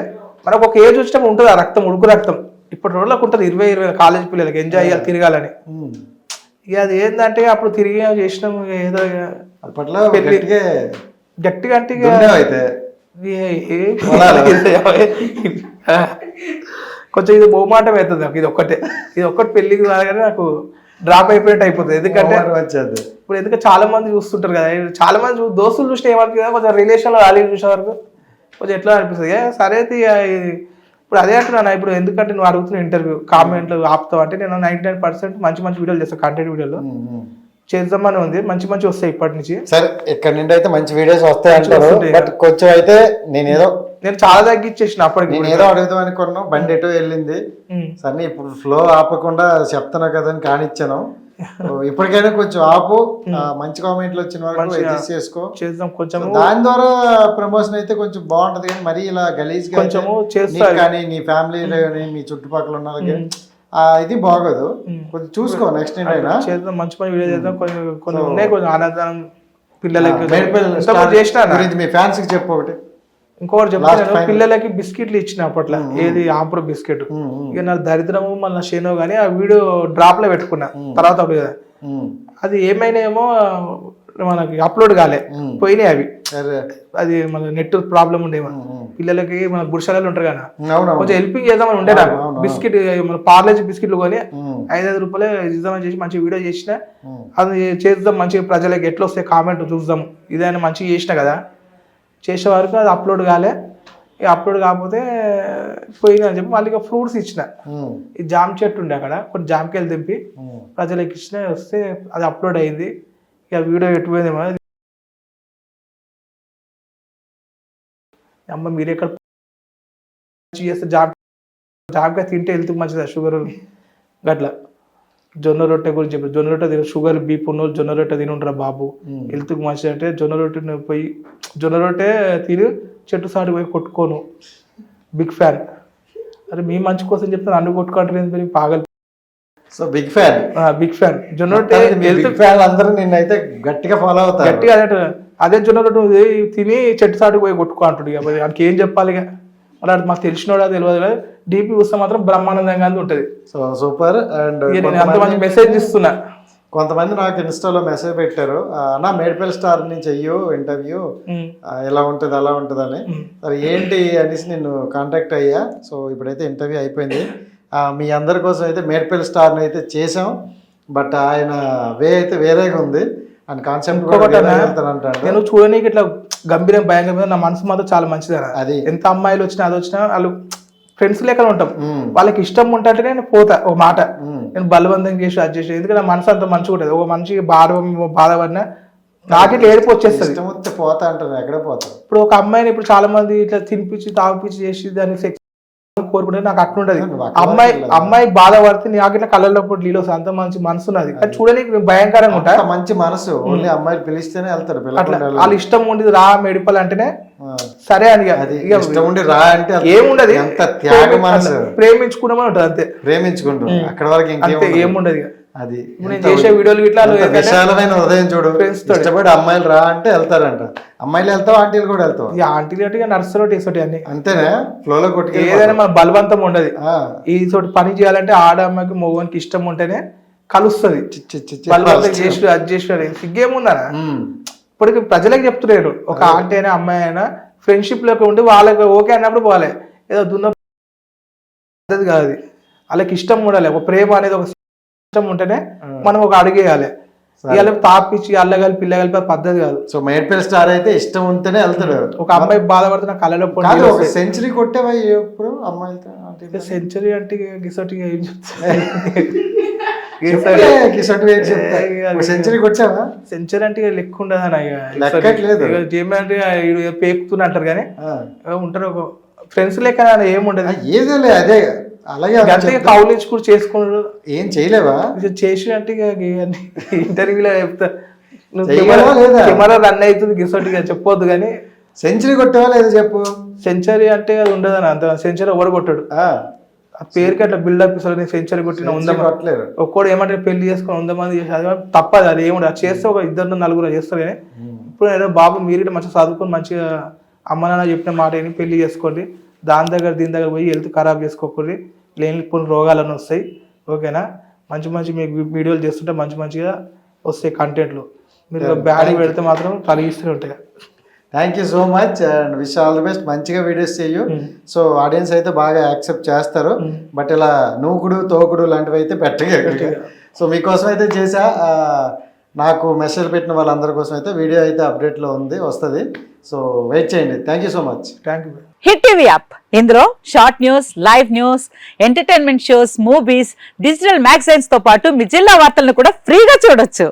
మనకు ఒక ఏజ్ వచ్చినప్పుడు ఉంటుంది ఆ రక్తం, ఉడుకు రక్తం. ఇప్పటి రోజులకు ఉంటుంది 20 కాలేజ్ పిల్లలకి ఎంజాయ్ చేయాలి, తిరగాలని. ఇక అది ఏంటంటే అప్పుడు తిరిగి చేసినాం ఏదో అప్పట్లో గట్టిగా అంటే కొంచెం ఇది బహుమాటం అవుతుంది నాకు. ఇది ఒక్కటి పెళ్లికి రాగానే నాకు డ్రాప్ అయిపోయినట్టు అయిపోతుంది. ఎందుకంటే ఇప్పుడు ఎందుకంటే చాలా మంది చూస్తుంటారు కదా. చాలా మంది దోస్తులు చూసిన ఏమనిపిస్తుంది కదా, కొంచెం రిలేషన్లో రాలేదు చూసే వరకు కొంచెం ఎట్లా అనిపిస్తుంది. సరే అయితే ఇప్పుడు అదే అంటున్నాను. ఇప్పుడు ఎందుకంటే నువ్వు అడుగుతున్న ఇంటర్వ్యూ కామెంట్లు ఆపుతావు అంటే నేను 99% మంచి వీడియోలు చేస్తాను. కంటెంట్ వీడియోలో చేద్దామని ఉంది. మంచి వస్తాయి ఇప్పటి నుంచి. సరే ఇక్కడ నుండి అయితే మంచి వీడియోస్ వస్తాయి అంటారు. బట్ కొంచెం అయితే నేను చాలా తగ్గించేసిన అప్పటికి. నేను ఏదో అడుగుదాం అనుకున్నాను. బండి ఎటో వెళ్ళింది. సరే ఇప్పుడు ఫ్లో ఆపకుండా చెప్తున్నా కదా అని కానిచ్చాను. ఇప్పటికైనా కొంచెం ఆపు. మంచి కామెంట్లు వచ్చిన వరకు చేసుకో. చేద్దాం కొంచెం. దాని ద్వారా ప్రమోషన్ అయితే కొంచెం బాగుంటది. కానీ మరీ ఇలా గలీజ్ కానీ నీ ఫ్యామిలీలో కానీ మీ చుట్టుపక్కల ఉన్న వాళ్ళకి ఇది బాగోదు. కొంచెం చూసుకో. నెక్స్ట్ అయినా చేద్దాం. మంచి వీడియో చేద్దాం. కొన్ని ఉన్నాయి కొంచెం ఆనందం పిల్లలకి మీ ఫ్యాన్స్ కి చెప్పు. ఒకటి ఇంకొకటి చెప్తాను. పిల్లలకి బిస్కెట్లు ఇచ్చిన అప్పట్లో. ఏది ఆంప్రో బిస్కెట్. ఇక నా దరిద్రము మళ్ళీ షేనో కానీ ఆ వీడియో డ్రాప్ లో పెట్టుకున్నా. తర్వాత అది ఏమైనా ఏమో మనకి అప్లోడ్ కాలే, పోయినాయి అవి. అది మన నెట్ ప్రాబ్లం ఉండేమో. పిల్లలకి మన గుడిసెలలో ఉంటారు కదా, కొంచెం హెల్పింగ్ చేద్దామని ఉండే. నాకు బిస్కెట్ మన పార్లేజీ బిస్కెట్లు కొని 5 రూపాయలు ఇద్దామని చేసి మంచి వీడియో చేసిన. అది చేద్దాం మంచిగా ప్రజలకి ఎట్లా వస్తే కామెంట్ చూద్దాం. ఇదైనా మంచిగా చేసిన కదా. చేసే వరకు అది అప్లోడ్ కాలే. అప్లోడ్ కాకపోతే పోయింది అని చెప్పి మళ్ళీ ఫ్రూట్స్ ఇచ్చిన. ఈ జామ చెట్టు ఉండే అక్కడ, కొన్ని జామకాయలు తెంపి ప్రజలకు ఇచ్చిన. వస్తే అది అప్లోడ్ అయింది. ఇక వీడియో ఎట్టుపోయిందేమో. అమ్మ మీరు ఎక్కడ చేస్తే జామకాయ తింటే హెల్త్కి మంచిదా, షుగర్ గట్లా. జొన్న రొట్టె గురించి చెప్పి జొన్న రొట్టె తిన, షుగర్ బీపీ ఉన్న జొన్న రొట్టె తినుంటారా బాబు, హెల్త్కి మంచిది అంటే జొన్న రొట్టె పోయి జొన్న రొట్టె తిని చెట్టు సాటి పోయి కొట్టుకోను. Big fan. అరే మీ మంచి కోసం చెప్తాను, అన్ను కొట్టుకుంటారు పాగలు. సో బిగ్ ఫ్యాన్ జొన్న రొట్టె అందరూ నిన్నైతే గట్టిగా ఫాలో అవుతారు. గట్టిగా అదే జొన్న రొట్టె తిని చెట్టు సాటికి పోయి కొట్టుకో అంటాడు. ఇక వాడికి ఏం చెప్పాలి. ఇక మరి మాకు తెలిసినోడా తెలియదు కదా. డీపీ చూస్తే మాత్రం బ్రహ్మానందంగా ఉంటుంది. So super. అండ్ అంత మంచి మెసేజ్ ఇస్తున్నా. కొంతమంది నాకు ఇన్స్టాలో మెసేజ్ పెట్టారు, అన్న మేడిపల్లి స్టార్ నుంచి చెయ్యు ఇంటర్వ్యూ, ఎలా ఉంటుంది అలా ఉంటుంది అని. సరే ఏంటి అనేసి నేను కాంటాక్ట్ అయ్యా. సో ఇప్పుడైతే ఇంటర్వ్యూ అయిపోయింది. మీ అందరి కోసం అయితే మేడిపల్లి స్టార్ని అయితే చేసాం. బట్ ఆయన అయితే వేరేగా ఉంది. అండ్ కాన్సెప్ట్ నేను చూడడానికి ఇట్లా గంభీరం భయంగా నా మనసు మాత్రం చాలా మంచిది. అది ఎంత అమ్మాయిలు వచ్చినా అది వచ్చినా వాళ్ళు ఫ్రెండ్స్ లెక్కన ఉంటాం. వాళ్ళకి ఇష్టం ఉంటే నేను పోతా. ఒక మాట నేను బలవంతం చేసి అది చేసి, ఎందుకంటే నా మనసు అంత మంచిగా ఉంటుంది. ఒక మనిషికి బాధపడినా నాకే ఏడుపు వచ్చేస్తుంది. పోతా అంటారు, ఎక్కడ పోతారు. ఇప్పుడు ఒక అమ్మాయిని ఇప్పుడు చాలా మంది ఇట్లా తినిపించి తాగిపించి చేసి దాన్ని సెక్స్ కోరుకుంటే నాకు అట్లుంటది. నువ్వు అక్కడ అమ్మాయి బాధపడితే నాకు ఇట్లా కళ్ళల్లో కూడా నీళ్ళు వస్తాయి. అంత మంచి మనసు ఉన్నది, కానీ చూడడానికి భయంకరంగా ఉంటా. అంత మంచి మనసు, ఓన్లీ అమ్మాయిలు పిలిస్తేనే వెళ్తారు. అట్లా వాళ్ళు ఇష్టం ఉండేది రా మేడిపల్ అంటేనే సరే అని అది ఇష్టం ఉండి రా అంటే ఏముండదు, ఎంత త్యాగ మనసు. ప్రేమించుకున్నామని ఉంటది అంతే, ప్రేమించుకుంటాం అక్కడ వరకు అంతే ఏముండదు. అది నేను చేసే వీడియోలు ఇట్లా విశాలమైన హృదయం చూడు. ఇష్టపడి అమ్మాయిలు రా అంటే వెళ్తారంట. అమ్మాయిలు వెళ్తావు, ఆంటీలు కూడా వెళ్తావు. ఆంటీలు అంటే నర్సరీ టేసోటి అన్ని అంతేనా, ఫ్లోలో కొట్టుకు ఏదైనా మన బలవంతం ఉండదు. ఈ చోటు పని చేయాలంటే ఆడ అమ్మాయికి మగవానికి ఇష్టం ఉంటేనే కలుస్తుంది. బలవంతం చేసి అది చేసి సిగ్గేముందా? ఇప్పటికి ప్రజలకు చెప్తున్నారు, ఒక ఆంటీ అయినా అమ్మాయి అయినా ఫ్రెండ్షిప్ లోకి ఉండి వాళ్ళకి ఓకే అన్నప్పుడు పోవాలి. ఏదో దున్న పద్ధతి కాదు అది. వాళ్ళకి ఇష్టం ఉండాలి, ఒక ప్రేమ అనేది ఒక ఇష్టం ఉంటేనే మనం ఒక అడిగేయాలి. ఇవాళ తాపిచ్చి అల్లగలి పిల్లగలిపి పద్ధతి కాదు. సో మేడ్పల్లి స్టార్ అయితే ఇష్టం ఉంటేనే వెళ్తాడు. ఒక అమ్మాయి బాధపడుతున్న కళ్ళలో ఒక సెంచరీ కొట్టేవా ఎప్పుడు అమ్మాయిలతో? సెంచరీ అంటే గిసోటిగా ఏం సెంచరీ కొట్టావా? సెంచరీ అంటే లెక్క ఉండదు లెక్కట్లేదు. ఏమంటే పేకుతున్నా అంటారు కానీ ఉంటారు ఒక ఫ్రెండ్స్ లెక్క ఏముండదు. ఏదేలే అదే అలాగే అంటే కౌలించి కూడా చేసుకున్నాడు. ఏం చేయలేవా? చేసి అంటే ఇంటర్వ్యూలో చెప్తా, చేయగలవా లేదా? కెమెరా రన్ అవుతుంది గిసోటిగా చెప్పొద్దు కానీ. సెంచరీ కొట్టేవా లేదా చెప్పు. సెంచరీ అంటే అది ఉండదని అంత సెంచరీ ఎవరు కొట్టాడు. ఆ పేరుకి అట్లా బిల్డప్ ఇస్తారు. సెంచరీ కొట్టిన ఉందలేదు. ఒక్కడు ఏమంటే పెళ్లి చేసుకుని 100 మంది చేసి అది తప్పదు. అది ఏముండదు. అది చేస్తే ఒక 2-4 చేస్తారు కానీ ఇప్పుడు ఏదో బాబు మీరు మంచిగా చదువుకొని మంచిగా అమ్మ నాన్న చెప్పిన మాట ఏమి పెళ్లి చేసుకోండి. దాని దగ్గర దీని దగ్గర పోయి హెల్త్ ఖరాబ్ చేసుకోకూడదు, లేనిపోయిన రోగాలన్నీ వస్తాయి. ఓకేనా? మంచి మంచి మీకు వీడియోలు చేస్తుంటే మంచిగా వస్తాయి కంటెంట్లు. మీరు బ్యాడ్ పెడితే మాత్రం కలిగిస్తూనే ఉంటాయి. Thank you so much and wish all the best. మంచిగా వీడియోస్ చేయు. సో ఆడియన్స్ అయితే బాగా యాక్సెప్ట్ చేస్తారు. బట్ ఇలా నూకుడు తోకుడు లాంటివి అయితే పెట్టగా. సో మీకోసం అయితే చేసా. నాకు మెసేజ్ పెట్టిన వాళ్ళందరి కోసం అయితే వీడియో అయితే అప్డేట్లో ఉంది, వస్తుంది. సో వెయిట్ చేయండి. Thank you so much. Thank you. Hit TV app, ఇందులో short news, live news, entertainment shows, movies, digital magazines తో పాటు మీ జిల్లా వార్తలను కూడా ఫ్రీగా చూడొచ్చు.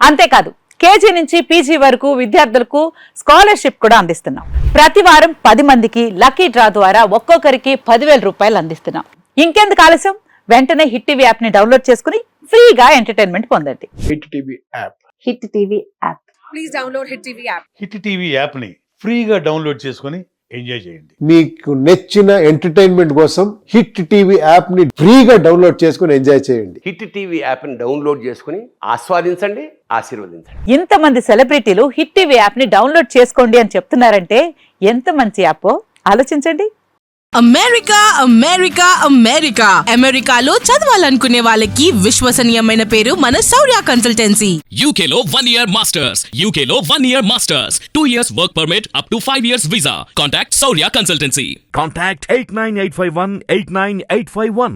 అంతేకాదు కేజీ నుంచి పీజీ వరకు విద్యార్థులకు స్కాలర్షిప్ కూడా అందిస్తున్నాం. ప్రతి వారం 10 మందికి లక్కీ డ్రా ద్వారా ఒక్కొక్కరికి 10,000 రూపాయలు అందిస్తున్నాం. ఇంకెందుకు ఆలస్యం, వెంటనే హిట్ టీవీ యాప్ ని డౌన్లోడ్ చేసుకుని ఫ్రీగా ఎంటర్టైన్మెంట్ పొందండి. Hit TV app. Hit TV app. Please download hit TV app. Hit TV యాప్ని ఫ్రీగా డౌన్లోడ్ చేసుకొని ఎంజాయ్ చేయండి. మీకు నచ్చిన ఎంటర్టైన్మెంట్ కోసం హిట్ టీవీ యాప్ ని ఫ్రీగా డౌన్లోడ్ చేసుకుని ఎంజాయ్ చేయండి. హిట్ టీవీ యాప్ని డౌన్లోడ్ చేసుకుని ఆస్వాదించండి, ఆశీర్వదించండి. ఇంతమంది సెలబ్రిటీలు హిట్ టీవీ యాప్ ని డౌన్లోడ్ చేసుకోండి అని చెప్తున్నారంటే ఎంత మంచి యాప్ ఆలోచించండి. అమెరికా అమెరికా అమెరికా అమెరికాలో చదవాలనుకునే వాళ్ళకి విశ్వసనీయమైన పేరు మన శౌర్య కన్సల్టెన్సీ. UK లో 1 year masters. UK లో 1 year masters. 2 years work permit up to 5 years visa. Contact Saurya Consultancy. Contact 89851 89851.